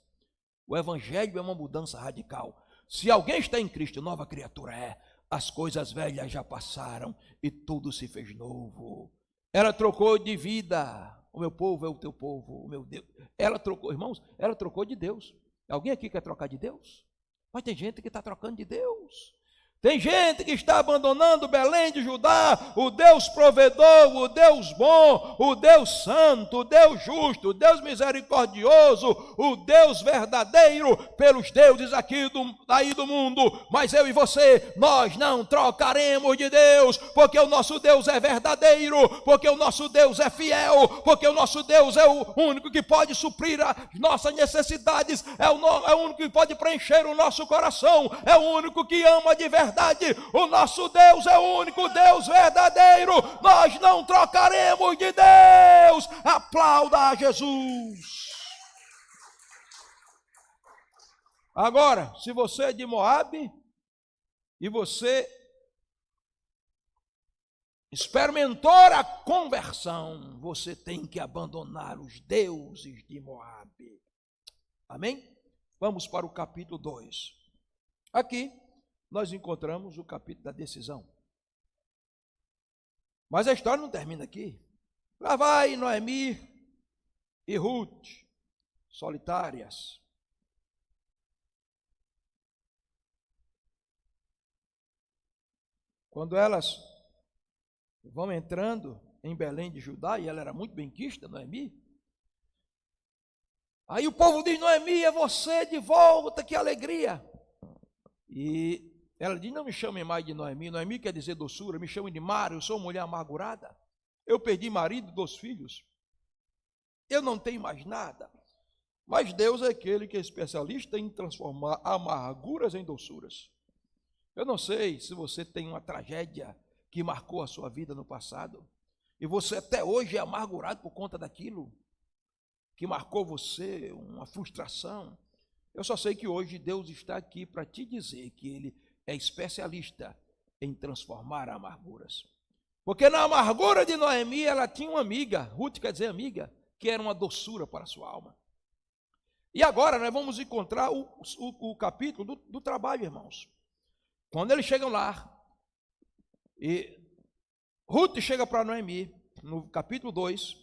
O evangelho é uma mudança radical. Se alguém está em Cristo, nova criatura é. As coisas velhas já passaram e tudo se fez novo. Ela trocou de vida. O meu povo é o teu povo, o meu Deus. Ela trocou, irmãos, ela trocou de Deus. Alguém aqui quer trocar de Deus? Mas tem gente que está trocando de Deus. Tem gente que está abandonando Belém de Judá, o Deus provedor, o Deus bom, o Deus santo, o Deus justo, o Deus misericordioso, o Deus verdadeiro, pelos deuses aqui daí do mundo. Mas eu e você, nós não trocaremos de Deus, porque o nosso Deus é verdadeiro, porque o nosso Deus é fiel, porque o nosso Deus é o único que pode suprir as nossas necessidades, é o único que pode preencher o nosso coração, é o único que ama de verdade. O nosso Deus é o único Deus verdadeiro. Nós não trocaremos de Deus. Aplauda a Jesus. Agora, se você é de Moabe e você experimentou a conversão, você tem que abandonar os deuses de Moabe. Amém? Vamos para o capítulo 2. Aqui nós encontramos o capítulo da decisão. Mas a história não termina aqui. Lá vai Noemi e Ruth, solitárias. Quando elas vão entrando em Belém de Judá, e ela era muito benquista, Noemi. Aí o povo diz: Noemi, é você de volta, que alegria. E ela diz: não me chamem mais de Noemi. Noemi quer dizer doçura. Me chamem de Mara. Eu sou uma mulher amargurada. Eu perdi marido e 2 filhos. Eu não tenho mais nada. Mas Deus é aquele que é especialista em transformar amarguras em doçuras. Eu não sei se você tem uma tragédia que marcou a sua vida no passado, e você até hoje é amargurado por conta daquilo que marcou você, uma frustração. Eu só sei que hoje Deus está aqui para te dizer que Ele é especialista em transformar amarguras. Porque na amargura de Noemi, ela tinha uma amiga, Ruth quer dizer amiga, que era uma doçura para a sua alma. E agora nós vamos encontrar o capítulo do trabalho, irmãos. Quando eles chegam lá, e Ruth chega para Noemi, no capítulo 2,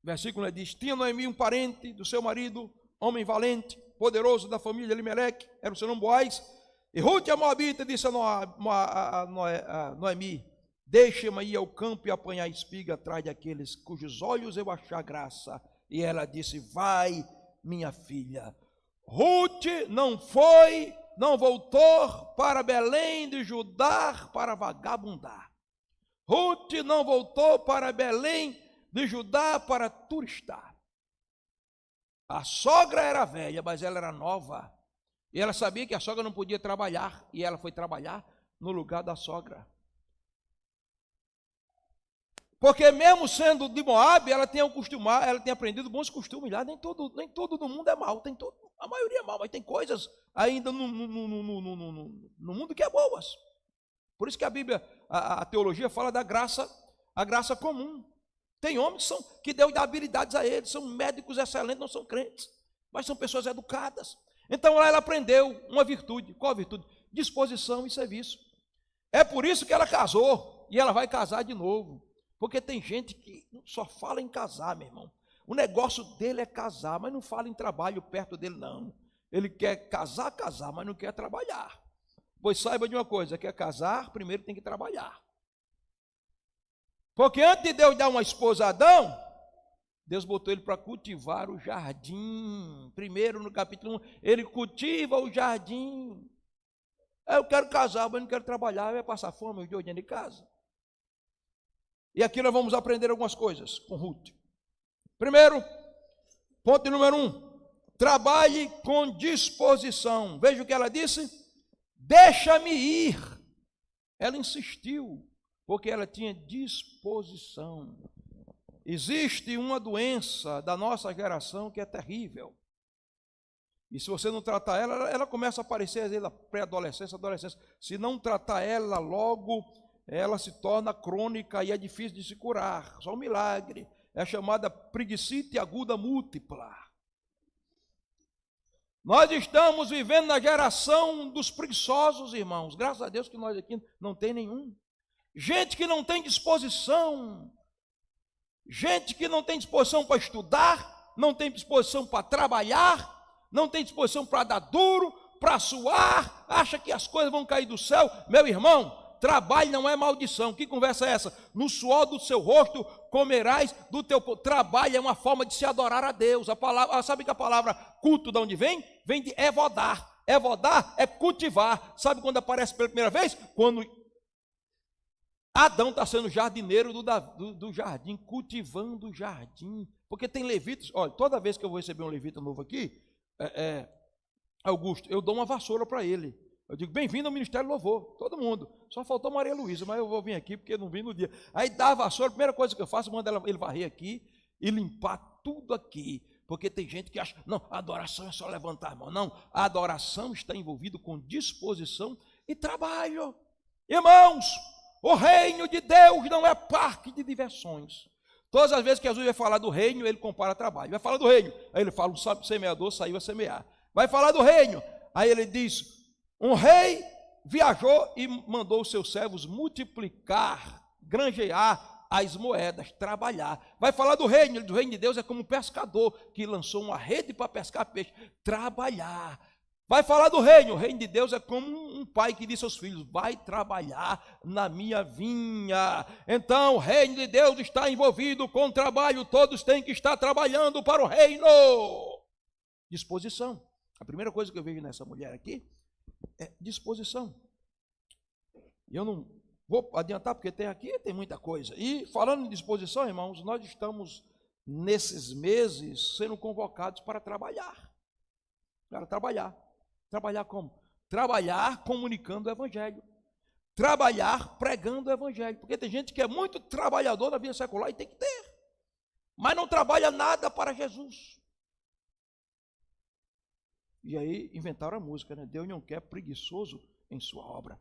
versículo diz: tinha Noemi um parente do seu marido, homem valente, poderoso da família Elimeleque, era o seu nome Boaz. E Ruth, a moabita, disse a Noemi: deixa-me ir ao campo e apanhar espiga atrás daqueles cujos olhos eu achar graça. E ela disse: vai, minha filha. Ruth não voltou para Belém de Judá para vagabundar. Ruth não voltou para Belém de Judá para turistar. A sogra era velha, mas ela era nova. E ela sabia que a sogra não podia trabalhar, e ela foi trabalhar no lugar da sogra. Porque mesmo sendo de Moabe, ela tem aprendido bons costumes lá. Nem todo no mundo é mal, a maioria é mal, mas tem coisas ainda no mundo que é boas. Por isso que a Bíblia, a teologia fala da graça, a graça comum. Tem homens que Deus dá habilidades a eles, são médicos excelentes, não são crentes, mas são pessoas educadas. Então lá ela aprendeu uma virtude. Qual a virtude? disposição e serviço. É por isso que ela casou e ela vai casar de novo. Porque tem gente que só fala em casar, meu irmão. O negócio dele é casar, mas não fala em trabalho perto dele, não. Ele quer casar, mas não quer trabalhar. Pois saiba de uma coisa, quer casar, primeiro tem que trabalhar. Porque antes de Deus dar uma esposa a Adão, Deus botou ele para cultivar o jardim. Primeiro, no capítulo 1, ele cultiva o jardim. Eu quero casar, mas não quero trabalhar, vai passar fome os dias dentro de casa. E aqui nós vamos aprender algumas coisas com Ruth. Primeiro, ponto número 1, trabalhe com disposição. Veja o que ela disse: deixa-me ir. Ela insistiu, porque ela tinha disposição. Existe uma doença da nossa geração que é terrível. E se você não tratar ela, ela começa a aparecer às vezes na pré-adolescência, adolescência. Se não tratar ela logo, ela se torna crônica e é difícil de se curar. Só um milagre. É chamada preguicite aguda múltipla. Nós estamos vivendo na geração dos preguiçosos, irmãos. Graças a Deus que nós aqui não tem nenhum. Gente que não tem disposição. Gente que não tem disposição para estudar, não tem disposição para trabalhar, não tem disposição para dar duro, para suar, acha que as coisas vão cair do céu. Meu irmão, trabalho não é maldição. Que conversa é essa? No suor do seu rosto comerás do teu povo. Trabalho é uma forma de se adorar a Deus. A palavra, sabe que a palavra culto de onde vem? Vem de evodar. Evodar é cultivar. Sabe quando aparece pela primeira vez? Quando Adão está sendo jardineiro do jardim, cultivando o jardim. Porque tem levitas. Olha, toda vez que eu vou receber um levita novo aqui, Augusto, eu dou uma vassoura para ele. Eu digo, bem-vindo ao Ministério do Louvor, todo mundo. Só faltou Maria Luísa, mas eu vou vir aqui porque não vim no dia. Aí dá a vassoura, a primeira coisa que eu faço, mando ele varrer aqui e limpar tudo aqui. Porque tem gente que acha, não, a adoração é só levantar a mão. Não, a adoração está envolvida com disposição e trabalho. Irmãos, o reino de Deus não é parque de diversões. Todas as vezes que Jesus vai falar do reino, ele compara trabalho. Vai falar do reino, aí ele fala, o semeador saiu a semear. Vai falar do reino, aí ele diz, um rei viajou e mandou os seus servos multiplicar, granjear as moedas, trabalhar. Vai falar do reino de Deus é como um pescador que lançou uma rede para pescar peixe, trabalhar. Vai falar do reino, o reino de Deus é como um pai que diz aos filhos, vai trabalhar na minha vinha. Então o reino de Deus está envolvido com trabalho, todos têm que estar trabalhando para o reino. Disposição. A primeira coisa que eu vejo nessa mulher aqui é disposição. E eu não vou adiantar, porque tem muita coisa. E falando em disposição, irmãos, nós estamos nesses meses sendo convocados para trabalhar. Para trabalhar. Trabalhar como? Trabalhar comunicando o Evangelho. Trabalhar pregando o Evangelho. Porque tem gente que é muito trabalhador na vida secular e tem que ter. Mas não trabalha nada para Jesus. E aí inventaram a música, né? Deus não quer preguiçoso em sua obra.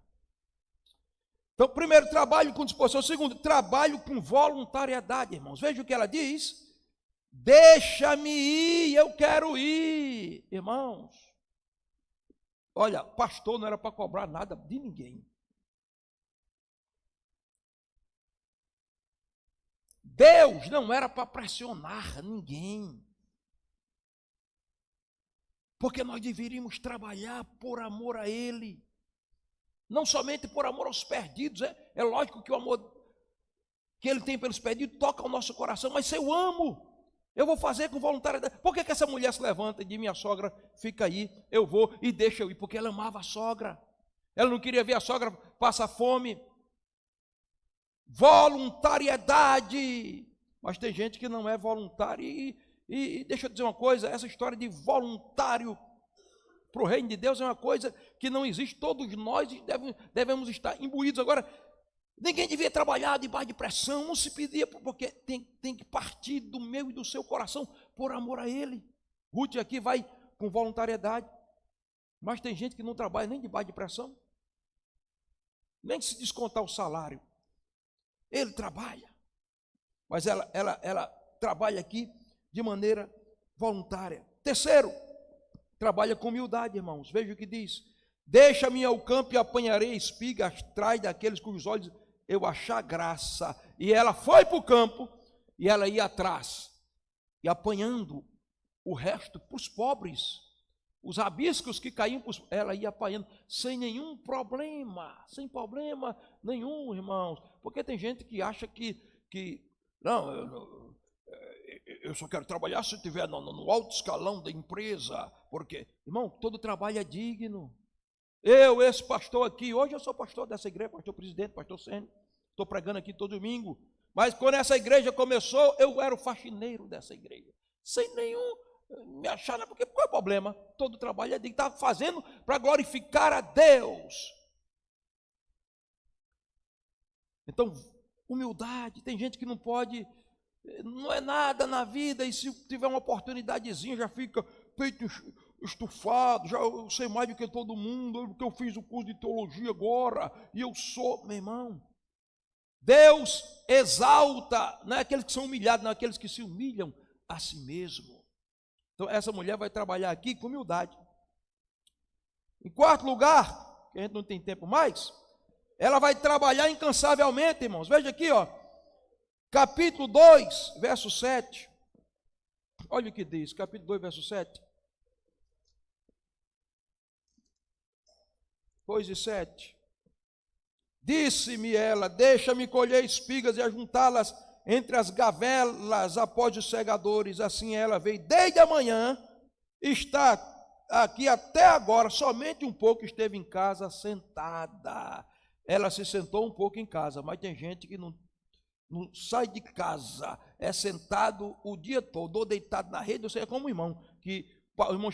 Então, primeiro, trabalho com disposição. Segundo, trabalho com voluntariedade, irmãos. Veja o que ela diz. Deixa-me ir, eu quero ir. Irmãos, olha, pastor não era para cobrar nada de ninguém. Deus não era para pressionar ninguém. Porque nós deveríamos trabalhar por amor a Ele. Não somente por amor aos perdidos. É lógico que o amor que Ele tem pelos perdidos toca o nosso coração. Mas se eu amo, eu vou fazer com voluntariedade. Por que essa mulher se levanta e diz, minha sogra fica aí, eu vou e deixa eu ir? Porque ela amava a sogra. Ela não queria ver a sogra passar fome. Voluntariedade. Mas tem gente que não é voluntária e deixa eu dizer uma coisa, essa história de voluntário para o reino de Deus é uma coisa que não existe. Todos nós devemos estar imbuídos. Agora, ninguém devia trabalhar debaixo de pressão, não se pedia, porque tem que partir do meu e do seu coração por amor a Ele. Ruth aqui vai com voluntariedade, mas tem gente que não trabalha nem debaixo de pressão, nem se descontar o salário. Ele trabalha, mas ela trabalha aqui de maneira voluntária. Terceiro, trabalha com humildade, irmãos. Veja o que diz. Deixa-me ao campo e apanharei espigas atrás daqueles cujos olhos eu achar graça. E ela foi para o campo e ela ia atrás, e apanhando o resto para os pobres, os rabiscos que caíam, ela ia apanhando, sem nenhum problema, sem problema nenhum, irmãos. Porque tem gente que acha que não, eu só quero trabalhar se estiver no alto escalão da empresa. Porque, irmão, todo trabalho é digno. Esse pastor aqui, hoje eu sou pastor dessa igreja, pastor presidente, pastor sênior, estou pregando aqui todo domingo. Mas quando essa igreja começou, eu era o faxineiro dessa igreja, sem nenhum me achar, porque qual é o problema? Todo trabalho é digno, está fazendo para glorificar a Deus. Então, humildade. Tem gente que não pode, não é nada na vida, e se tiver uma oportunidadezinha, já fica peito estufado, já eu sei mais do que todo mundo, porque eu fiz o curso de teologia agora, e eu sou, meu irmão. Deus exalta, não é aqueles que são humilhados, não é aqueles que se humilham a si mesmo. Então essa mulher vai trabalhar aqui com humildade. Em quarto lugar, que a gente não tem tempo mais, ela vai trabalhar incansavelmente, irmãos. Veja aqui, ó, capítulo 2, verso 7. Olha o que diz, capítulo 2, verso 7. 2:7. Disse-me ela: deixa-me colher espigas e ajuntá-las entre as gavelas após os segadores. Assim ela veio desde a manhã, está aqui até agora, somente um pouco esteve em casa sentada. Ela se sentou um pouco em casa, mas tem gente que não sai de casa, é sentado o dia todo, ou deitado na rede. Você é como um irmão, que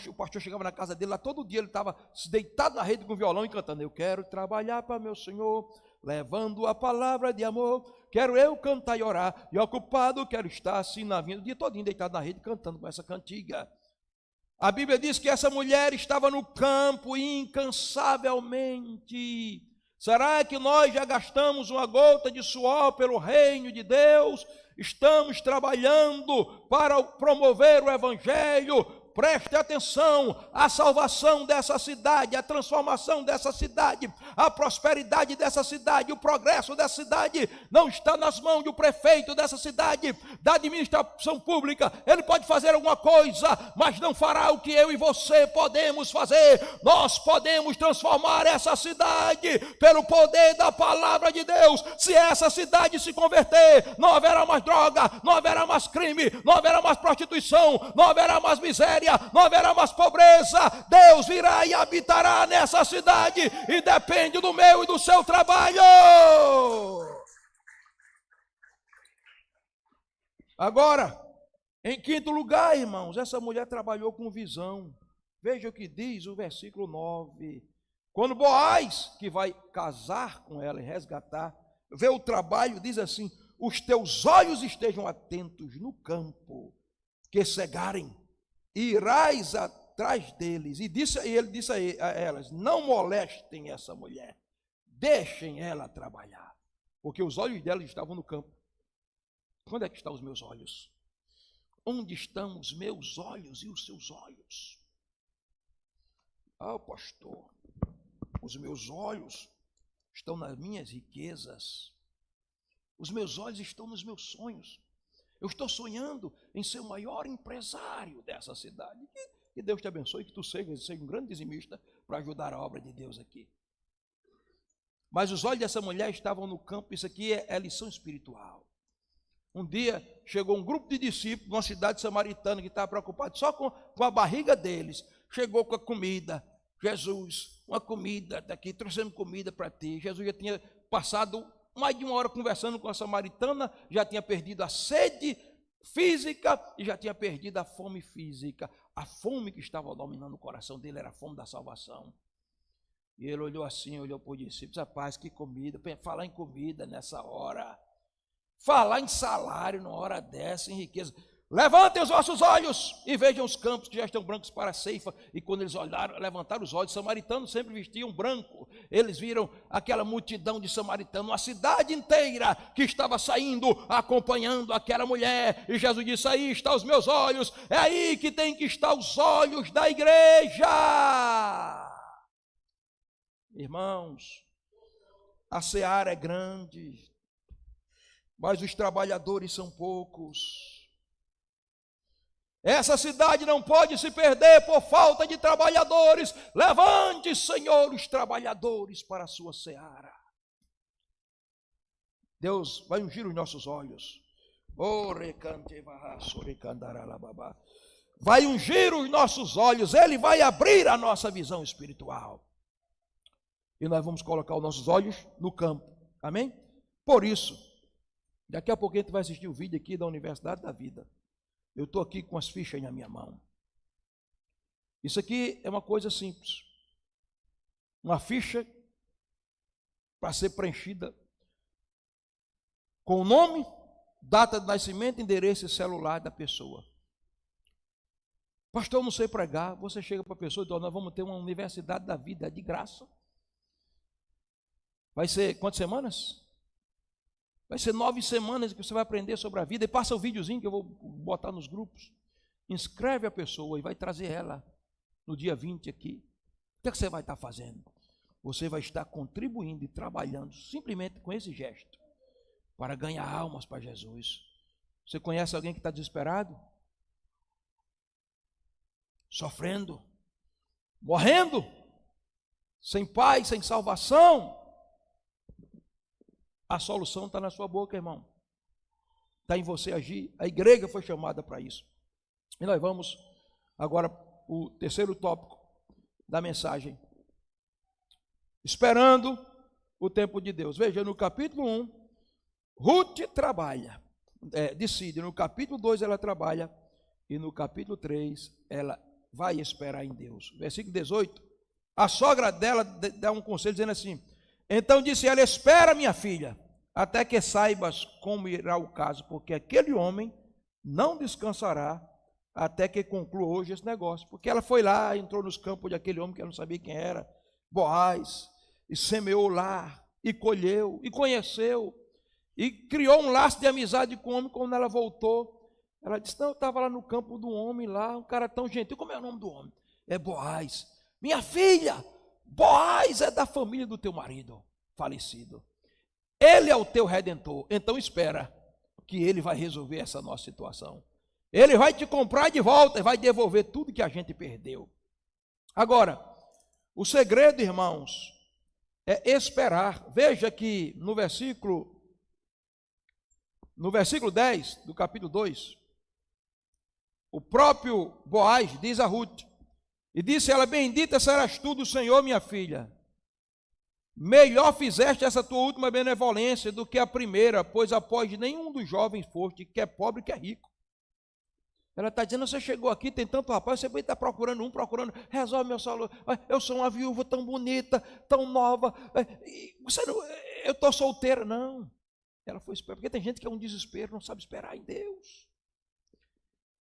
o pastor chegava na casa dele, lá todo dia ele estava deitado na rede com violão e cantando: eu quero trabalhar para meu Senhor, levando a palavra de amor, quero eu cantar e orar, e ocupado quero estar assim na vinda, o dia todinho deitado na rede cantando com essa cantiga. A Bíblia diz que essa mulher estava no campo incansavelmente. Será que nós já gastamos uma gota de suor pelo reino de Deus? Estamos trabalhando para promover o evangelho? Preste atenção, a salvação dessa cidade, a transformação dessa cidade, a prosperidade dessa cidade, o progresso dessa cidade não está nas mãos do prefeito dessa cidade, da administração pública. Ele pode fazer alguma coisa, mas não fará o que eu e você podemos fazer. Nós podemos transformar essa cidade pelo poder da palavra de Deus. Se essa cidade se converter, não haverá mais droga, não haverá mais crime, não haverá mais prostituição, não haverá mais miséria, não haverá mais pobreza. Deus virá e habitará nessa cidade, e depende do meu e do seu trabalho. Agora, em quinto lugar, irmãos, essa mulher trabalhou com visão. Veja o que diz o versículo 9. Quando Boaz, que vai casar com ela e resgatar, vê o trabalho, diz assim: os teus olhos estejam atentos no campo, que cegarem, e irás atrás deles. E ele disse a elas: não molestem essa mulher, deixem ela trabalhar, porque os olhos dela estavam no campo. Onde é que estão os meus olhos? Onde estão os meus olhos e os seus olhos? Ah, pastor, os meus olhos estão nas minhas riquezas, os meus olhos estão nos meus sonhos. Eu estou sonhando em ser o maior empresário dessa cidade. Que Deus te abençoe, que tu seja um grande dizimista para ajudar a obra de Deus aqui. Mas os olhos dessa mulher estavam no campo. Isso aqui é lição espiritual. Um dia chegou um grupo de discípulos de uma cidade samaritana que estava preocupado só com a barriga deles. Chegou com a comida. Jesus, uma comida daqui, trouxemos comida para ti. Jesus já tinha passado mais de uma hora conversando com a samaritana, já tinha perdido a sede física e já tinha perdido a fome física. A fome que estava dominando o coração dele era a fome da salvação. E ele olhou assim, olhou para os discípulos: rapaz, que comida, falar em comida nessa hora, falar em salário numa hora dessa, em riqueza. Levantem os vossos olhos e vejam os campos que já estão brancos para a ceifa. E quando eles olharam, levantaram os olhos, os samaritanos sempre vestiam branco. Eles viram aquela multidão de samaritanos, uma cidade inteira que estava saindo, acompanhando aquela mulher. E Jesus disse: aí estão os meus olhos, é aí que tem que estar os olhos da igreja. Irmãos, a seara é grande, mas os trabalhadores são poucos. Essa cidade não pode se perder por falta de trabalhadores. Levante, Senhor, os trabalhadores para a sua seara. Deus vai ungir os nossos olhos. Vai ungir os nossos olhos. Ele vai abrir a nossa visão espiritual. E nós vamos colocar os nossos olhos no campo. Amém? Por isso, daqui a pouquinho a gente vai assistir o vídeo aqui da Universidade da Vida. Eu estou aqui com as fichas na minha mão. Isso aqui é uma coisa simples. Uma ficha para ser preenchida com o nome, data de nascimento, endereço e celular da pessoa. Pastor, eu não sei pregar. Você chega para a pessoa e diz, nós vamos ter uma Universidade da Vida de graça. Vai ser quantas semanas? Vai ser 9 semanas que você vai aprender sobre a vida. E passa o videozinho que eu vou botar nos grupos. Inscreve a pessoa e vai trazer ela no dia 20 aqui. O que é que você vai estar fazendo? Você vai estar contribuindo e trabalhando simplesmente com esse gesto para ganhar almas para Jesus. Você conhece alguém que está desesperado? Sofrendo? Morrendo? Sem paz, sem salvação? A solução está na sua boca, irmão. Está em você agir. A igreja foi chamada para isso. E nós vamos agora para o terceiro tópico da mensagem. Esperando o tempo de Deus. Veja, no capítulo 1, Ruth trabalha. Decide. No capítulo 2 ela trabalha. E no capítulo 3 ela vai esperar em Deus. Versículo 18. A sogra dela dá um conselho dizendo assim: então disse ela, espera minha filha, até que saibas como irá o caso, porque aquele homem não descansará até que conclua hoje esse negócio. Porque ela foi lá, entrou nos campos de aquele homem que ela não sabia quem era, Boaz, e semeou lá, e colheu, e conheceu, e criou um laço de amizade com o homem. Quando ela voltou, ela disse, não, eu estava lá no campo do homem, lá, um cara tão gentil. Como é o nome do homem? É Boaz. Minha filha, Boaz é da família do teu marido falecido. Ele é o teu redentor. Então espera que ele vai resolver essa nossa situação. Ele vai te comprar de volta e vai devolver tudo que a gente perdeu. Agora, o segredo, irmãos, é esperar. Veja que no versículo 10 do capítulo 2, o próprio Boaz diz a Ruth, e disse ela, bendita serás tu do Senhor, minha filha. Melhor fizeste essa tua última benevolência do que a primeira, pois após nenhum dos jovens foste, que é pobre, que é rico. Ela está dizendo, você chegou aqui, tem tanto rapaz, você está procurando resolve meu salário. Eu sou uma viúva tão bonita, tão nova. Eu estou solteira. Não. Ela foi esperar, porque tem gente que é um desespero, não sabe esperar em Deus.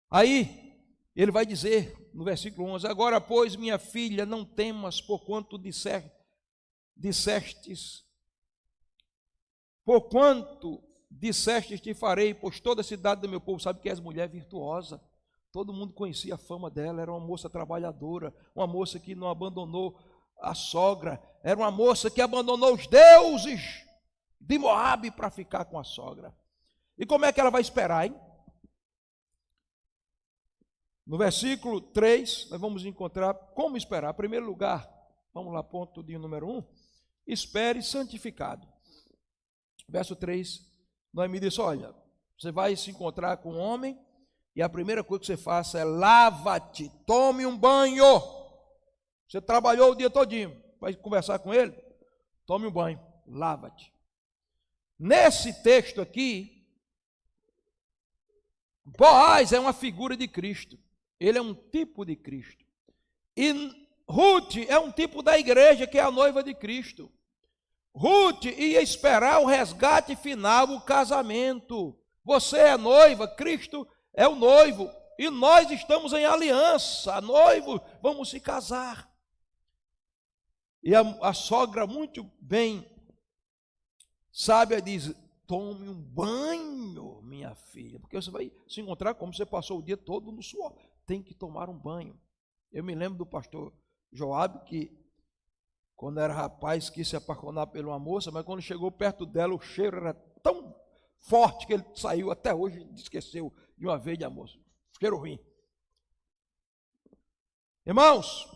Aí, ele vai dizer no versículo 11, agora, pois, minha filha, não temas, porquanto dissestes, te farei, pois toda a cidade do meu povo sabe que és mulher virtuosa. Todo mundo conhecia a fama dela, era uma moça trabalhadora, uma moça que não abandonou a sogra, era uma moça que abandonou os deuses de Moabe para ficar com a sogra. E como é que ela vai esperar, hein? No versículo 3, nós vamos encontrar como esperar. Em primeiro lugar, vamos lá, ponto de número 1, espere santificado. Verso 3, nós me diz, olha, você vai se encontrar com um homem, e a primeira coisa que você faça é lava-te, tome um banho. Você trabalhou o dia todinho, vai conversar com ele, tome um banho, lava-te. Nesse texto aqui, Boaz é uma figura de Cristo. Ele é um tipo de Cristo. E Ruth é um tipo da igreja, que é a noiva de Cristo. Ruth ia esperar o resgate final, o casamento. Você é noiva, Cristo é o noivo. E nós estamos em aliança, noivo, vamos se casar. E a sogra, muito bem sábia, diz, tome um banho, minha filha. Porque você vai se encontrar como você passou o dia todo no suor. Tem que tomar um banho. Eu me lembro do pastor Joabe, que quando era rapaz, quis se apaixonar por uma moça, mas quando chegou perto dela, o cheiro era tão forte que ele saiu até hoje e esqueceu de uma vez de a moça. Cheiro ruim. Irmãos,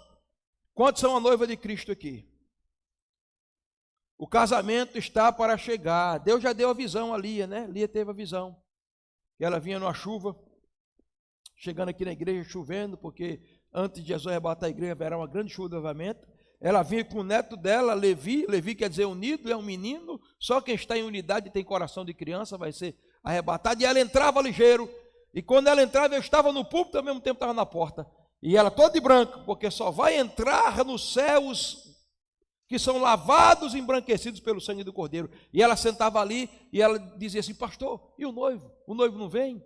quantos são a noiva de Cristo aqui? O casamento está para chegar. Deus já deu a visão a Lia, né? Lia teve a visão. E ela vinha numa chuva, chegando aqui na igreja, chovendo, porque antes de Jesus arrebatar a igreja, haverá uma grande chuva de avivamento. Ela vinha com o neto dela, Levi. Levi quer dizer unido, é um menino. Só quem está em unidade e tem coração de criança vai ser arrebatado. E ela entrava ligeiro. E quando ela entrava, eu estava no púlpito, ao mesmo tempo estava na porta. E ela toda de branco, porque só vai entrar nos céus que são lavados e embranquecidos pelo sangue do Cordeiro. E ela sentava ali e ela dizia assim: pastor, e o noivo? O noivo não vem?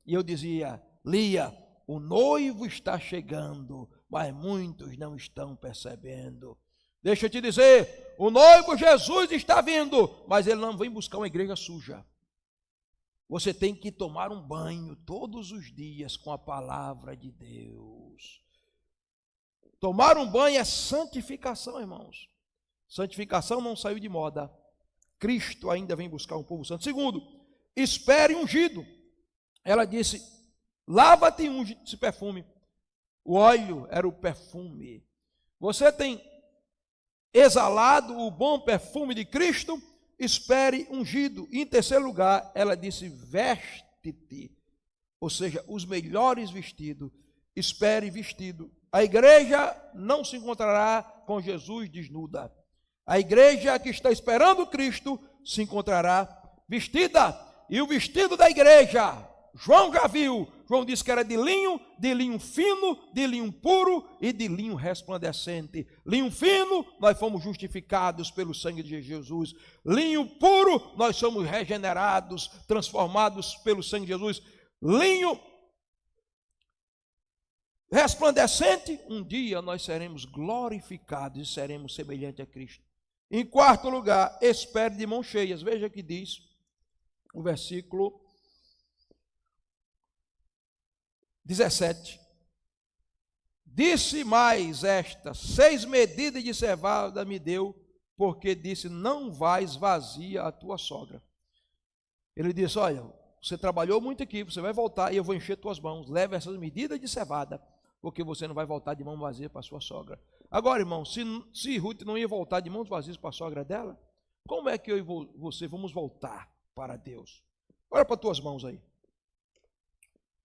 E eu dizia: Lia, o noivo está chegando, mas muitos não estão percebendo. Deixa eu te dizer, o noivo Jesus está vindo, mas ele não vem buscar uma igreja suja. Você tem que tomar um banho todos os dias com a palavra de Deus. Tomar um banho é santificação, irmãos. Santificação não saiu de moda. Cristo ainda vem buscar um povo santo. Segundo, espere ungido. Ela disse: lava-te e unge esse perfume. O óleo era o perfume. Você tem exalado o bom perfume de Cristo? Espere ungido. E em terceiro lugar, ela disse: veste-te. Ou seja, os melhores vestidos. Espere vestido. A igreja não se encontrará com Jesus desnuda. A igreja que está esperando Cristo se encontrará vestida. E o vestido da igreja, João já viu. João disse que era de linho fino, de linho puro e de linho resplandecente. Linho fino, nós fomos justificados pelo sangue de Jesus. Linho puro, nós somos regenerados, transformados pelo sangue de Jesus. Linho resplandecente, um dia nós seremos glorificados e seremos semelhantes a Cristo. Em quarto lugar, espere de mãos cheias. Veja que diz o versículo 17. Disse mais esta: 6 medidas de cevada me deu, porque disse: não vais vazia a tua sogra. Ele disse: olha, você trabalhou muito aqui, você vai voltar e eu vou encher tuas mãos. Leva essas medidas de cevada, porque você não vai voltar de mão vazia para a sua sogra. Agora, irmão, se Ruth não ia voltar de mãos vazias para a sogra dela, como é que eu e você vamos voltar para Deus? Olha para as tuas mãos aí.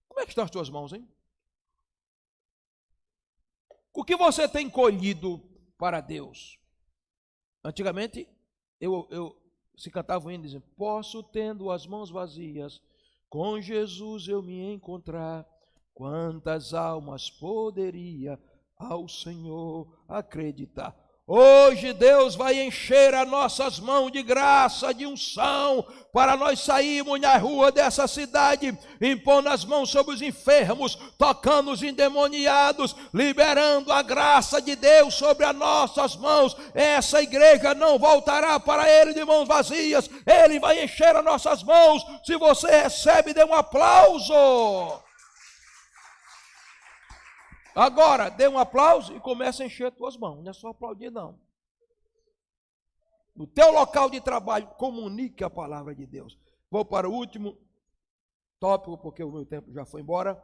Como é que estão as tuas mãos, hein? O que você tem colhido para Deus? Antigamente, se cantava um hino dizendo: posso, tendo as mãos vazias, com Jesus eu me encontrar. Quantas almas poderia ao Senhor acreditar? Hoje Deus vai encher as nossas mãos de graça, de unção, para nós sairmos na rua dessa cidade, impondo as mãos sobre os enfermos, tocando os endemoniados, liberando a graça de Deus sobre as nossas mãos. Essa igreja não voltará para Ele de mãos vazias, Ele vai encher as nossas mãos. Se você recebe, dê um aplauso. Agora, dê um aplauso e comece a encher as tuas mãos. Não é só aplaudir, não. No teu local de trabalho, comunique a palavra de Deus. Vou para o último tópico, porque o meu tempo já foi embora.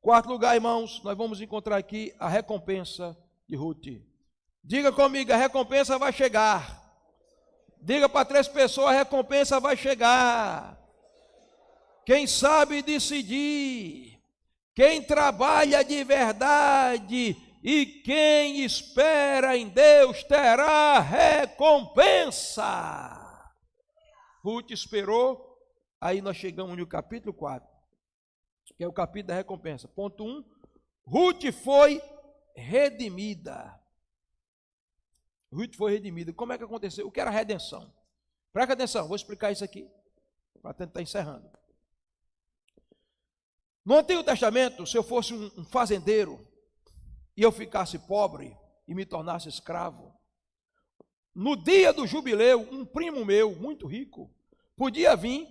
Quarto lugar, irmãos, nós vamos encontrar aqui a recompensa de Ruth. Diga comigo: a recompensa vai chegar. Diga para 3 pessoas: a recompensa vai chegar. Quem sabe decidir, quem trabalha de verdade e quem espera em Deus terá recompensa. Ruth esperou, aí nós chegamos no capítulo 4, que é o capítulo da recompensa. Ponto 1, Ruth foi redimida. Ruth foi redimida. Como é que aconteceu? O que era redenção? Presta atenção, vou explicar isso aqui, para tentar encerrando. No Antigo Testamento, se eu fosse um fazendeiro e eu ficasse pobre e me tornasse escravo, no dia do jubileu, um primo meu, muito rico, podia vir,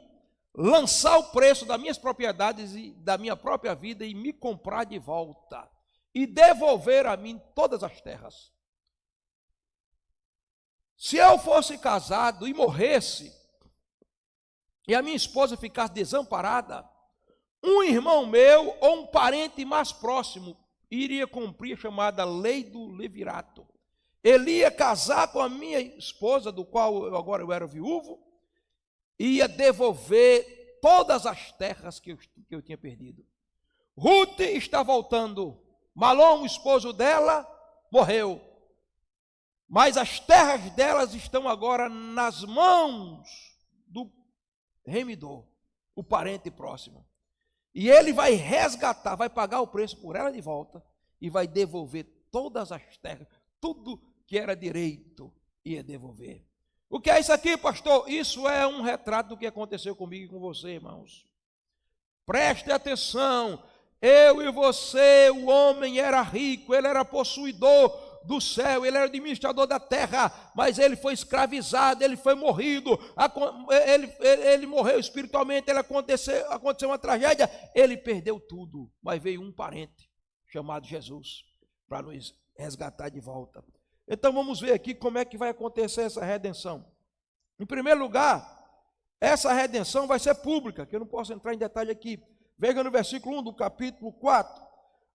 lançar o preço das minhas propriedades e da minha própria vida e me comprar de volta. e devolver a mim todas as terras. Se eu fosse casado e morresse, e a minha esposa ficasse desamparada, um irmão meu ou um parente mais próximo iria cumprir a chamada lei do levirato. Ele ia casar com a minha esposa, do qual agora eu era viúvo, e ia devolver todas as terras que eu tinha perdido. Ruth está voltando. Malom, o esposo dela, morreu. Mas as terras delas estão agora nas mãos do remidor, o parente próximo. E ele vai resgatar, vai pagar o preço por ela de volta e vai devolver todas as terras, tudo que era direito ia devolver. O que é isso aqui, pastor? Isso é um retrato do que aconteceu comigo e com você, irmãos. Preste atenção, eu e você, o homem era rico, ele era possuidor do céu, ele era administrador da terra, mas ele foi escravizado, ele foi morrido, ele morreu espiritualmente, aconteceu uma tragédia, ele perdeu tudo, mas veio um parente chamado Jesus para nos resgatar de volta. Então vamos ver aqui como é que vai acontecer essa redenção. Em primeiro lugar, essa redenção vai ser pública, que eu não posso entrar em detalhe aqui. Veja no versículo 1 do capítulo 4.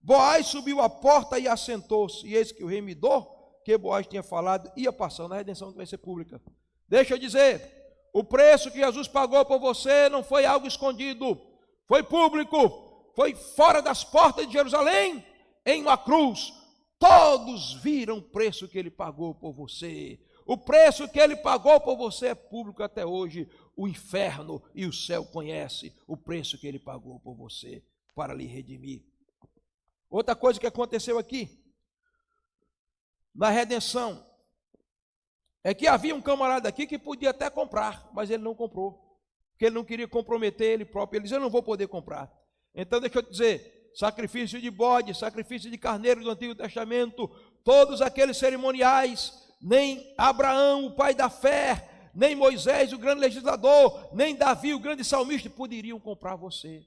Boaz subiu à porta e assentou-se, e eis que o remidor, que Boaz tinha falado, ia passando. A redenção vai ser pública. Deixa eu dizer, o preço que Jesus pagou por você não foi algo escondido, foi público, foi fora das portas de Jerusalém, em uma cruz. Todos viram o preço que ele pagou por você. O preço que ele pagou por você é público até hoje. O inferno e o céu conhecem o preço que ele pagou por você para lhe redimir. Outra coisa que aconteceu aqui, na redenção, é que havia um camarada aqui que podia até comprar, mas ele não comprou, porque ele não queria comprometer ele próprio. Ele disse, eu não vou poder comprar. Então deixa eu te dizer, sacrifício de bode, sacrifício de carneiro do Antigo Testamento, todos aqueles cerimoniais, nem Abraão, o pai da fé, nem Moisés, o grande legislador, nem Davi, o grande salmista, poderiam comprar você.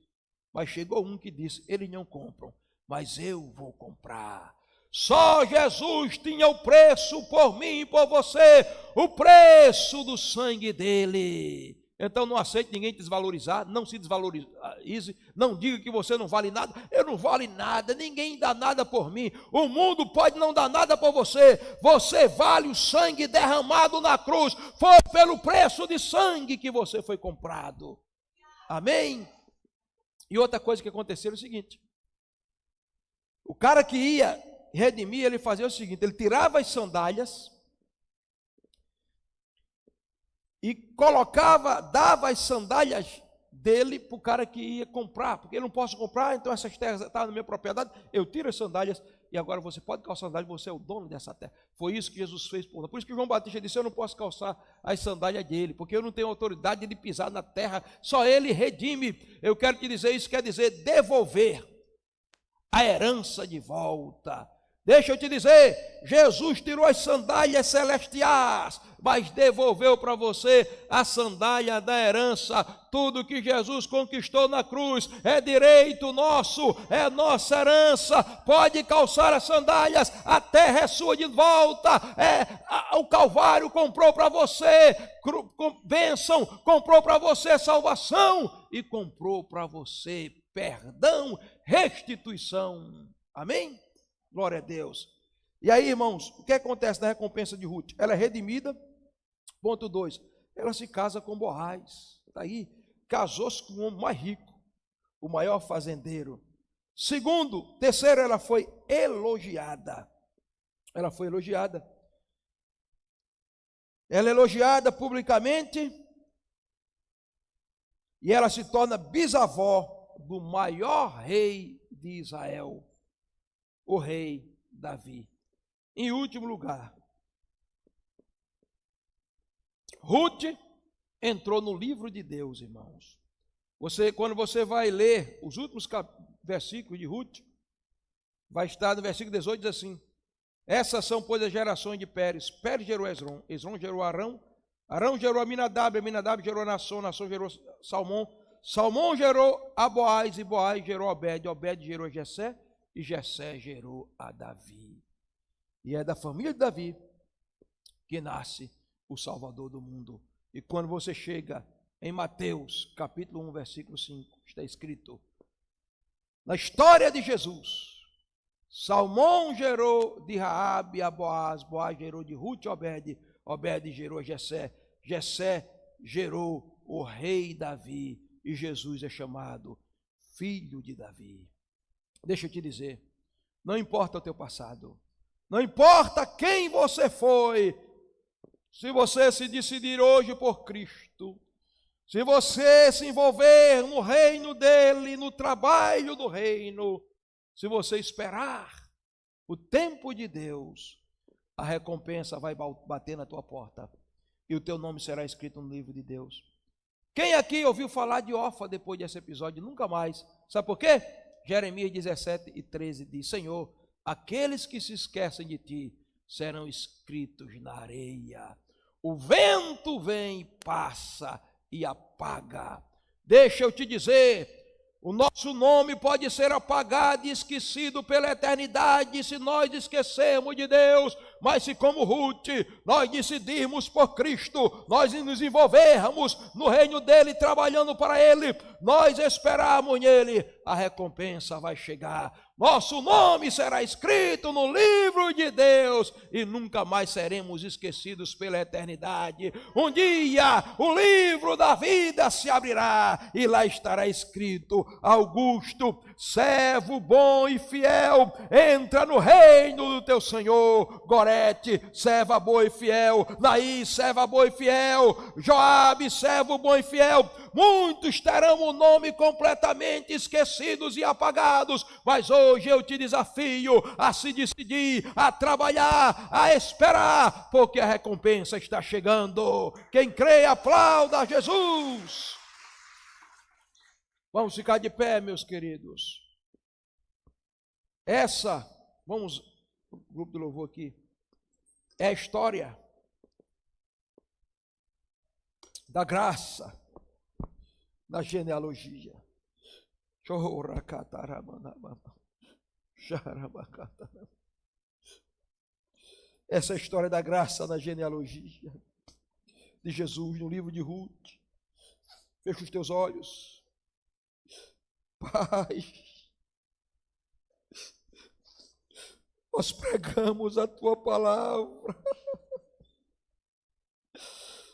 Mas chegou um que disse, eles não compram, mas eu vou comprar. Só Jesus tinha o preço por mim e por você, o preço do sangue dele. Então não aceite ninguém te desvalorizar, não se desvalorize, não diga que você não vale nada. Eu não vale nada, ninguém dá nada por mim, o mundo pode não dar nada por você. Você vale o sangue derramado na cruz, foi pelo preço de sangue que você foi comprado. Amém? E outra coisa que aconteceu é o seguinte, o cara que ia redimir, ele fazia o seguinte, ele tirava as sandálias e colocava, dava as sandálias dele para o cara que ia comprar, porque eu não posso comprar, então essas terras estão na minha propriedade, eu tiro as sandálias e agora você pode calçar sandálias, você é o dono dessa terra. Foi isso que Jesus fez por nós. Por isso que João Batista disse, eu não posso calçar as sandálias dele, porque eu não tenho autoridade de pisar na terra, só ele redime. Eu quero te dizer, isso quer dizer devolver a herança de volta. Deixa eu te dizer, Jesus tirou as sandálias celestiais, mas devolveu para você a sandália da herança. Tudo que Jesus conquistou na cruz é direito nosso, é nossa herança. Pode calçar as sandálias, a terra é sua de volta. O Calvário comprou para você bênção, comprou para você salvação e comprou para você perdão, restituição. Amém? Glória a Deus. E aí, irmãos, o que acontece na recompensa de Ruth? Ela é redimida. Ponto 2. Ela se casa com Boaz. Está aí. Casou-se com um homem mais rico, o maior fazendeiro. Terceiro, ela foi elogiada. Ela foi elogiada. Ela é elogiada publicamente. E ela se torna bisavó do maior rei de Israel, o rei Davi. Em último lugar, Ruth entrou no livro de Deus, irmãos. Quando você vai ler os últimos versículos de Ruth, vai estar no versículo 18, diz assim, essas são, pois, as gerações de Pérez. Pérez gerou Esrom, Esrom gerou Arão, Arão gerou Aminadab, Aminadab gerou Naasson, Naasson gerou Salmão, Salmão gerou a Boaz, e Boaz gerou Obed, Obed gerou Jessé, e Jessé gerou a Davi. E é da família de Davi que nasce o Salvador do mundo. E quando você chega em Mateus, capítulo 1, versículo 5, está escrito: na história de Jesus, Salmão gerou de Raabe a Boaz, Boaz gerou de Ruth a Obed, Obed gerou a Jessé, Jessé gerou o rei Davi, e Jesus é chamado filho de Davi. Deixa eu te dizer, não importa o teu passado, não importa quem você foi, se você se decidir hoje por Cristo, se você se envolver no reino dele, no trabalho do reino, se você esperar o tempo de Deus, a recompensa vai bater na tua porta e o teu nome será escrito no livro de Deus. Quem aqui ouviu falar de Orfa depois desse episódio? Nunca mais. Sabe por quê? Jeremias 17:13 diz: Senhor, aqueles que se esquecem de ti serão escritos na areia. O vento vem e passa e apaga. Deixa eu te dizer, o nosso nome pode ser apagado e esquecido pela eternidade se nós esquecermos de Deus, mas se como Ruth nós decidirmos por Cristo, nós nos envolvermos no reino dele, trabalhando para ele, nós esperarmos nele, a recompensa vai chegar. Nosso nome será escrito no livro de Deus e nunca mais seremos esquecidos pela eternidade. Um dia o livro da vida se abrirá e lá estará escrito: Augusto, servo bom e fiel, entra no reino do teu Senhor. Gorete, serva boa e fiel. Naí, serva boa e fiel. Joabe, servo bom e fiel. Muitos terão o nome completamente esquecidos e apagados, mas hoje eu te desafio a se decidir, a trabalhar, a esperar, porque a recompensa está chegando. Quem crê, aplauda a Jesus. Vamos ficar de pé, meus queridos. Vamos, o grupo do louvor aqui, é a história da graça na genealogia. Essa é a história da graça na genealogia de Jesus, no livro de Ruth. Fecha os teus olhos. Pai, nós pregamos a tua palavra,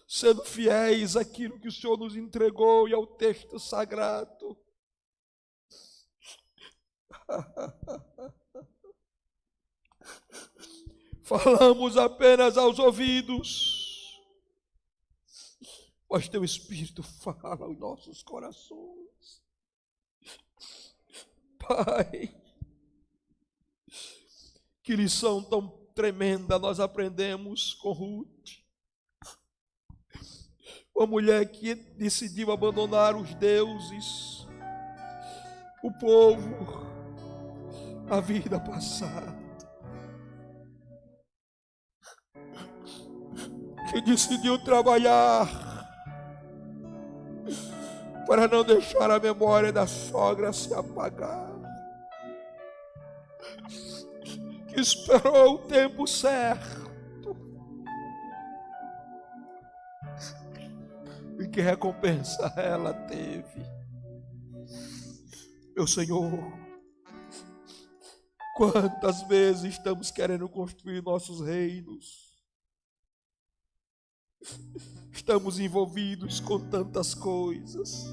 sendo fiéis àquilo que o Senhor nos entregou e ao texto sagrado. Falamos apenas aos ouvidos, mas teu Espírito fala aos nossos corações. Pai, que lição tão tremenda nós aprendemos com Ruth, uma mulher que decidiu abandonar os deuses, o povo, a vida passada, que decidiu trabalhar para não deixar a memória da sogra se apagar, que esperou o tempo certo e que recompensa ela teve. Meu Senhor, quantas vezes estamos querendo construir nossos reinos, estamos envolvidos com tantas coisas,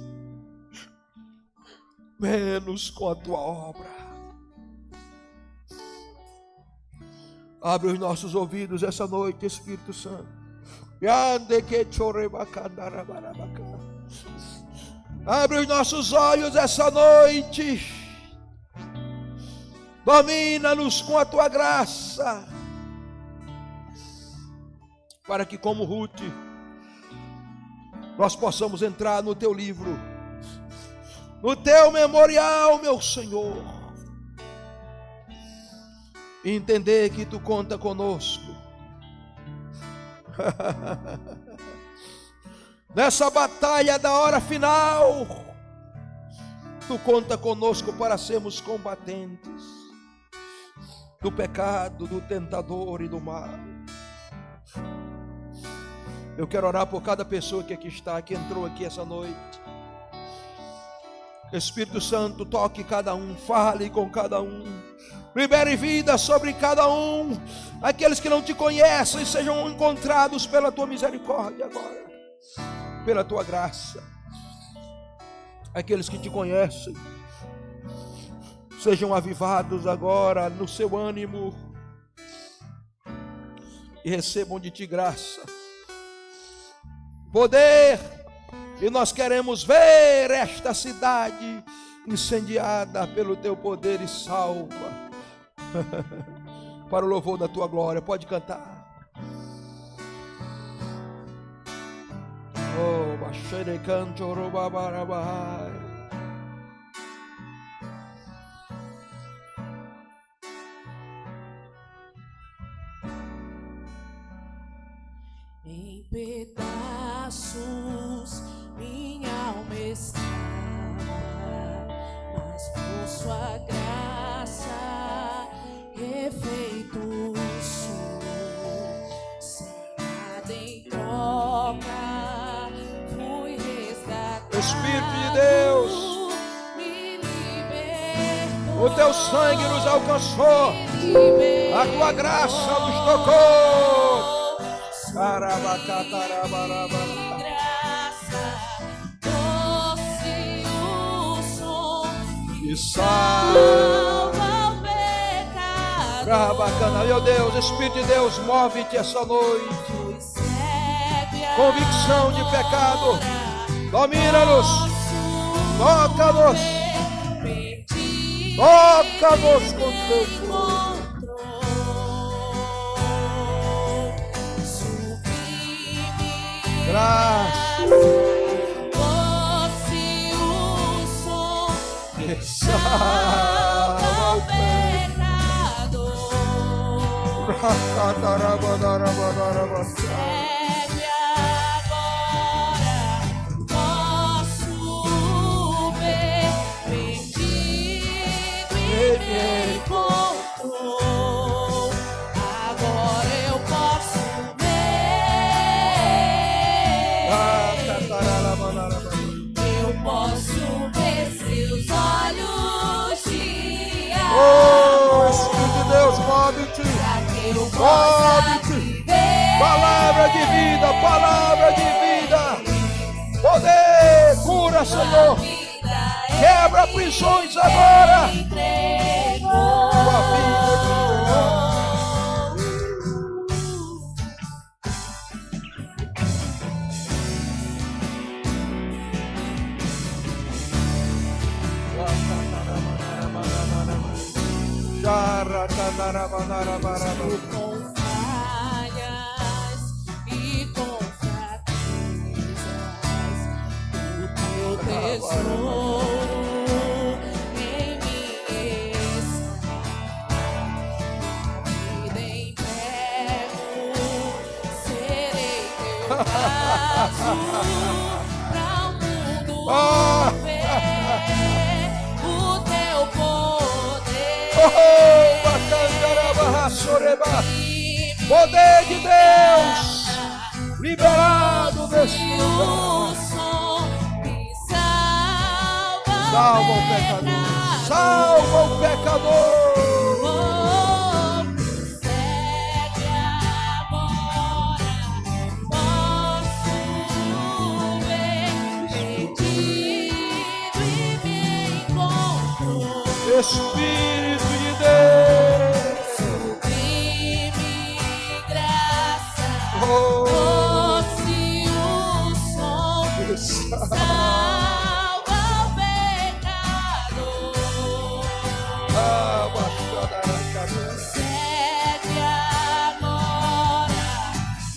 menos com a tua obra. Abre os nossos ouvidos essa noite, Espírito Santo. Abre os nossos olhos essa noite. Domina-nos com a tua graça, para que, como Ruth, nós possamos entrar no teu livro, no teu memorial, meu Senhor, e entender que tu conta conosco nessa batalha da hora final. Tu conta conosco para sermos combatentes do pecado, do tentador e do mal. Eu quero orar por cada pessoa que aqui está, que entrou aqui essa noite. Espírito Santo, toque cada um, fale com cada um, libere vida sobre cada um. Aqueles que não te conhecem sejam encontrados pela tua misericórdia agora, pela tua graça. Aqueles que te conhecem sejam avivados agora no seu ânimo e recebam de ti graça, poder. E nós queremos ver esta cidade incendiada pelo teu poder e salva para o louvor da tua glória. Pode cantar. Oh, baixere canto robabarabai. Em pedaços minha alma está, mas por sua graça refeito sou, sem nada em troca, fui resgatado. Espírito de Deus, me libertou, o teu sangue nos alcançou, a tua graça nos tocou. Carabacatarabaraba. E salva o pecado. Bacana, meu Deus, Espírito de Deus, move-te essa noite. Convicção de pecado, domina-nos, toca-nos, toca-nos com teu poder. Graça. Salva o pecador. Recebe agora nosso bem bendito e me encontrou. Agora eu posso ver. Eu posso ver seus olhos de amor. Oh, Espírito de Deus, move-te, move-te. Palavra de vida, palavra de vida. Poder, cura, Senhor. Quebra prisões agora. Tua vida, com falhas e com fraquezas, o teu tesouro em mim está. Vida em pego, serei teu braço pra o mundo ver o teu poder. Poder de Deus liberado desse lugar. Salva o pecador, salva o pecador. Espírito de Deus, sublime graça, oh, doce o som, salva o pecador. Recebe agora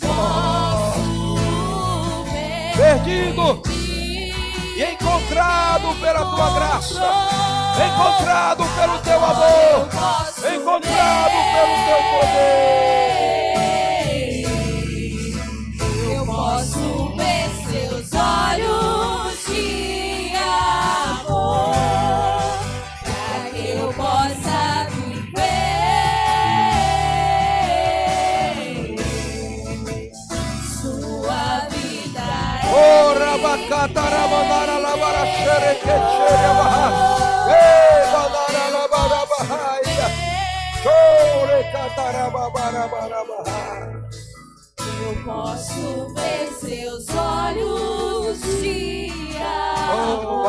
nosso bem perdido e encontrado pela tua graça, encontrado pelo teu amor, encontrado pelo teu poder. Eu posso ver seus olhos de amor, para que eu possa viver sua Eu posso ver seus olhos de amor,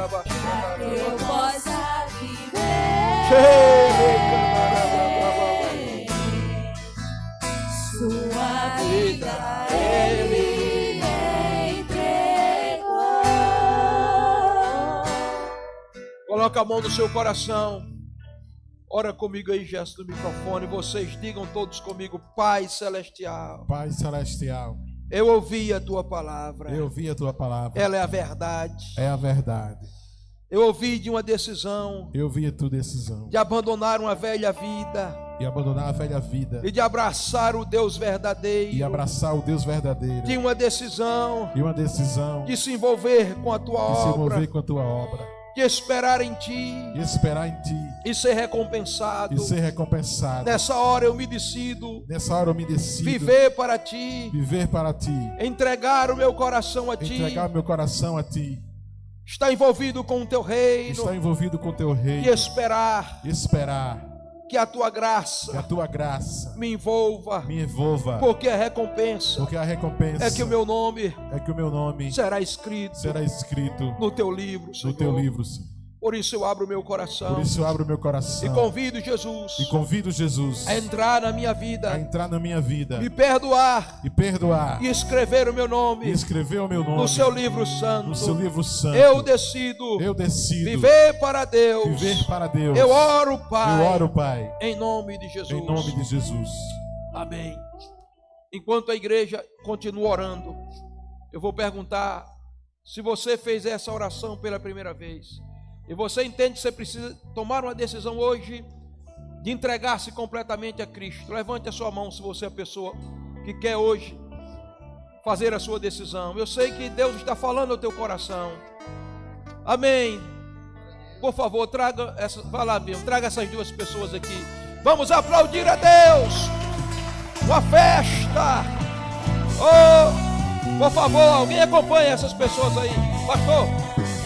para que eu possa viver sua vida. Ele entregou. Coloca a mão no seu coração. Ora comigo aí, gesto do microfone. Vocês digam todos comigo: Pai Celestial. Pai Celestial, Eu ouvi a tua palavra. eu ouvi a tua palavra. Ela é a verdade. É a verdade. Eu ouvi de uma decisão Eu ouvi a tua decisão de abandonar uma velha vida e abandonar a velha vida e de abraçar o Deus verdadeiro. e abraçar o Deus verdadeiro. De uma decisão E uma decisão de se envolver com a tua de se obra, envolver com a tua obra. de esperar em ti E esperar em ti e ser recompensado. e ser recompensado. Nessa hora eu me decido Nessa hora eu me decido viver para ti, viver para ti, entregar o meu coração a ti, entregar meu coração a ti, estar envolvido com o teu reino estar envolvido com o teu e reino, esperar esperar que a tua que a graça tua graça me envolva, me envolva, porque a recompensa porque a recompensa é que o meu nome será escrito escrito no teu livro, Senhor. no teu livro, Senhor. Por isso eu abro o meu coração Por isso eu abro meu e coração convido Jesus e convido Jesus a entrar na minha a vida, entrar na minha vida me perdoar e perdoar e escrever o meu e nome escrever o meu nome no seu livro no santo. seu livro santo. Eu decido viver para Deus. viver para Deus. Eu oro, Pai. Eu oro, Pai, Em nome de Jesus. em nome de Jesus. Amém. Enquanto a igreja continua orando, eu vou perguntar se você fez essa oração pela primeira vez e você entende que você precisa tomar uma decisão hoje de entregar-se completamente a Cristo. Levante a sua mão se você é a pessoa que quer hoje fazer a sua decisão. Eu sei que Deus está falando ao teu coração. Amém. Por favor, traga essa, vai lá, Bia, traga essas duas pessoas aqui. Vamos aplaudir a Deus. Uma festa. Oh, por favor, alguém acompanha essas pessoas aí.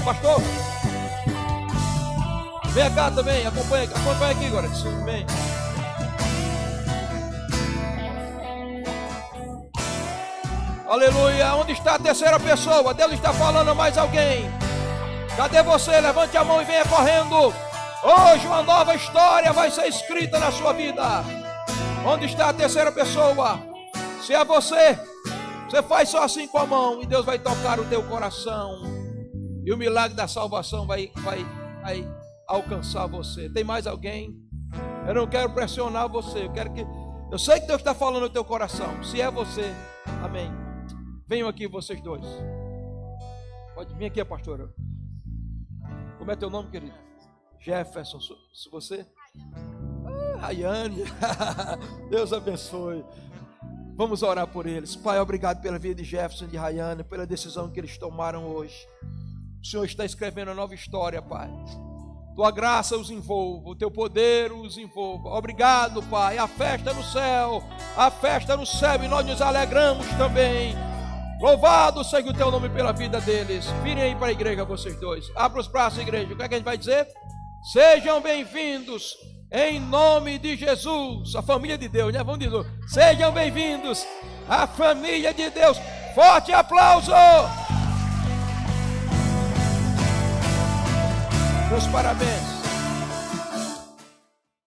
Pastor. Vem cá também, acompanha aqui agora. Vem. Aleluia. Onde está a terceira pessoa? Deus está falando a mais alguém. Cadê você? Levante a mão e venha correndo. Hoje uma nova história vai ser escrita na sua vida. Onde está a terceira pessoa? Se é você faz só assim com a mão e Deus vai tocar o teu coração. E o milagre da salvação vai alcançar você. Tem mais alguém? Eu não quero pressionar você. Eu sei que Deus está falando no teu coração. Se é você, amém. Venham aqui vocês dois. Pode vir aqui, pastora. Como é teu nome, querido? Jefferson. Se você? Rayane. Deus abençoe. Vamos orar por eles. Pai, obrigado pela vida de Jefferson e de Rayane, pela decisão que eles tomaram hoje. O Senhor está escrevendo uma nova história, Pai. Tua graça os envolva, o teu poder os envolva. Obrigado, Pai. A festa no céu, e nós nos alegramos também. Louvado seja o teu nome pela vida deles. Virem aí para a igreja, vocês dois. Abra os braços, igreja. O que é que a gente vai dizer? Sejam bem-vindos em nome de Jesus. A família de Deus, né? Vamos dizer. Sejam bem-vindos à família de Deus. Forte aplauso. Meus parabéns.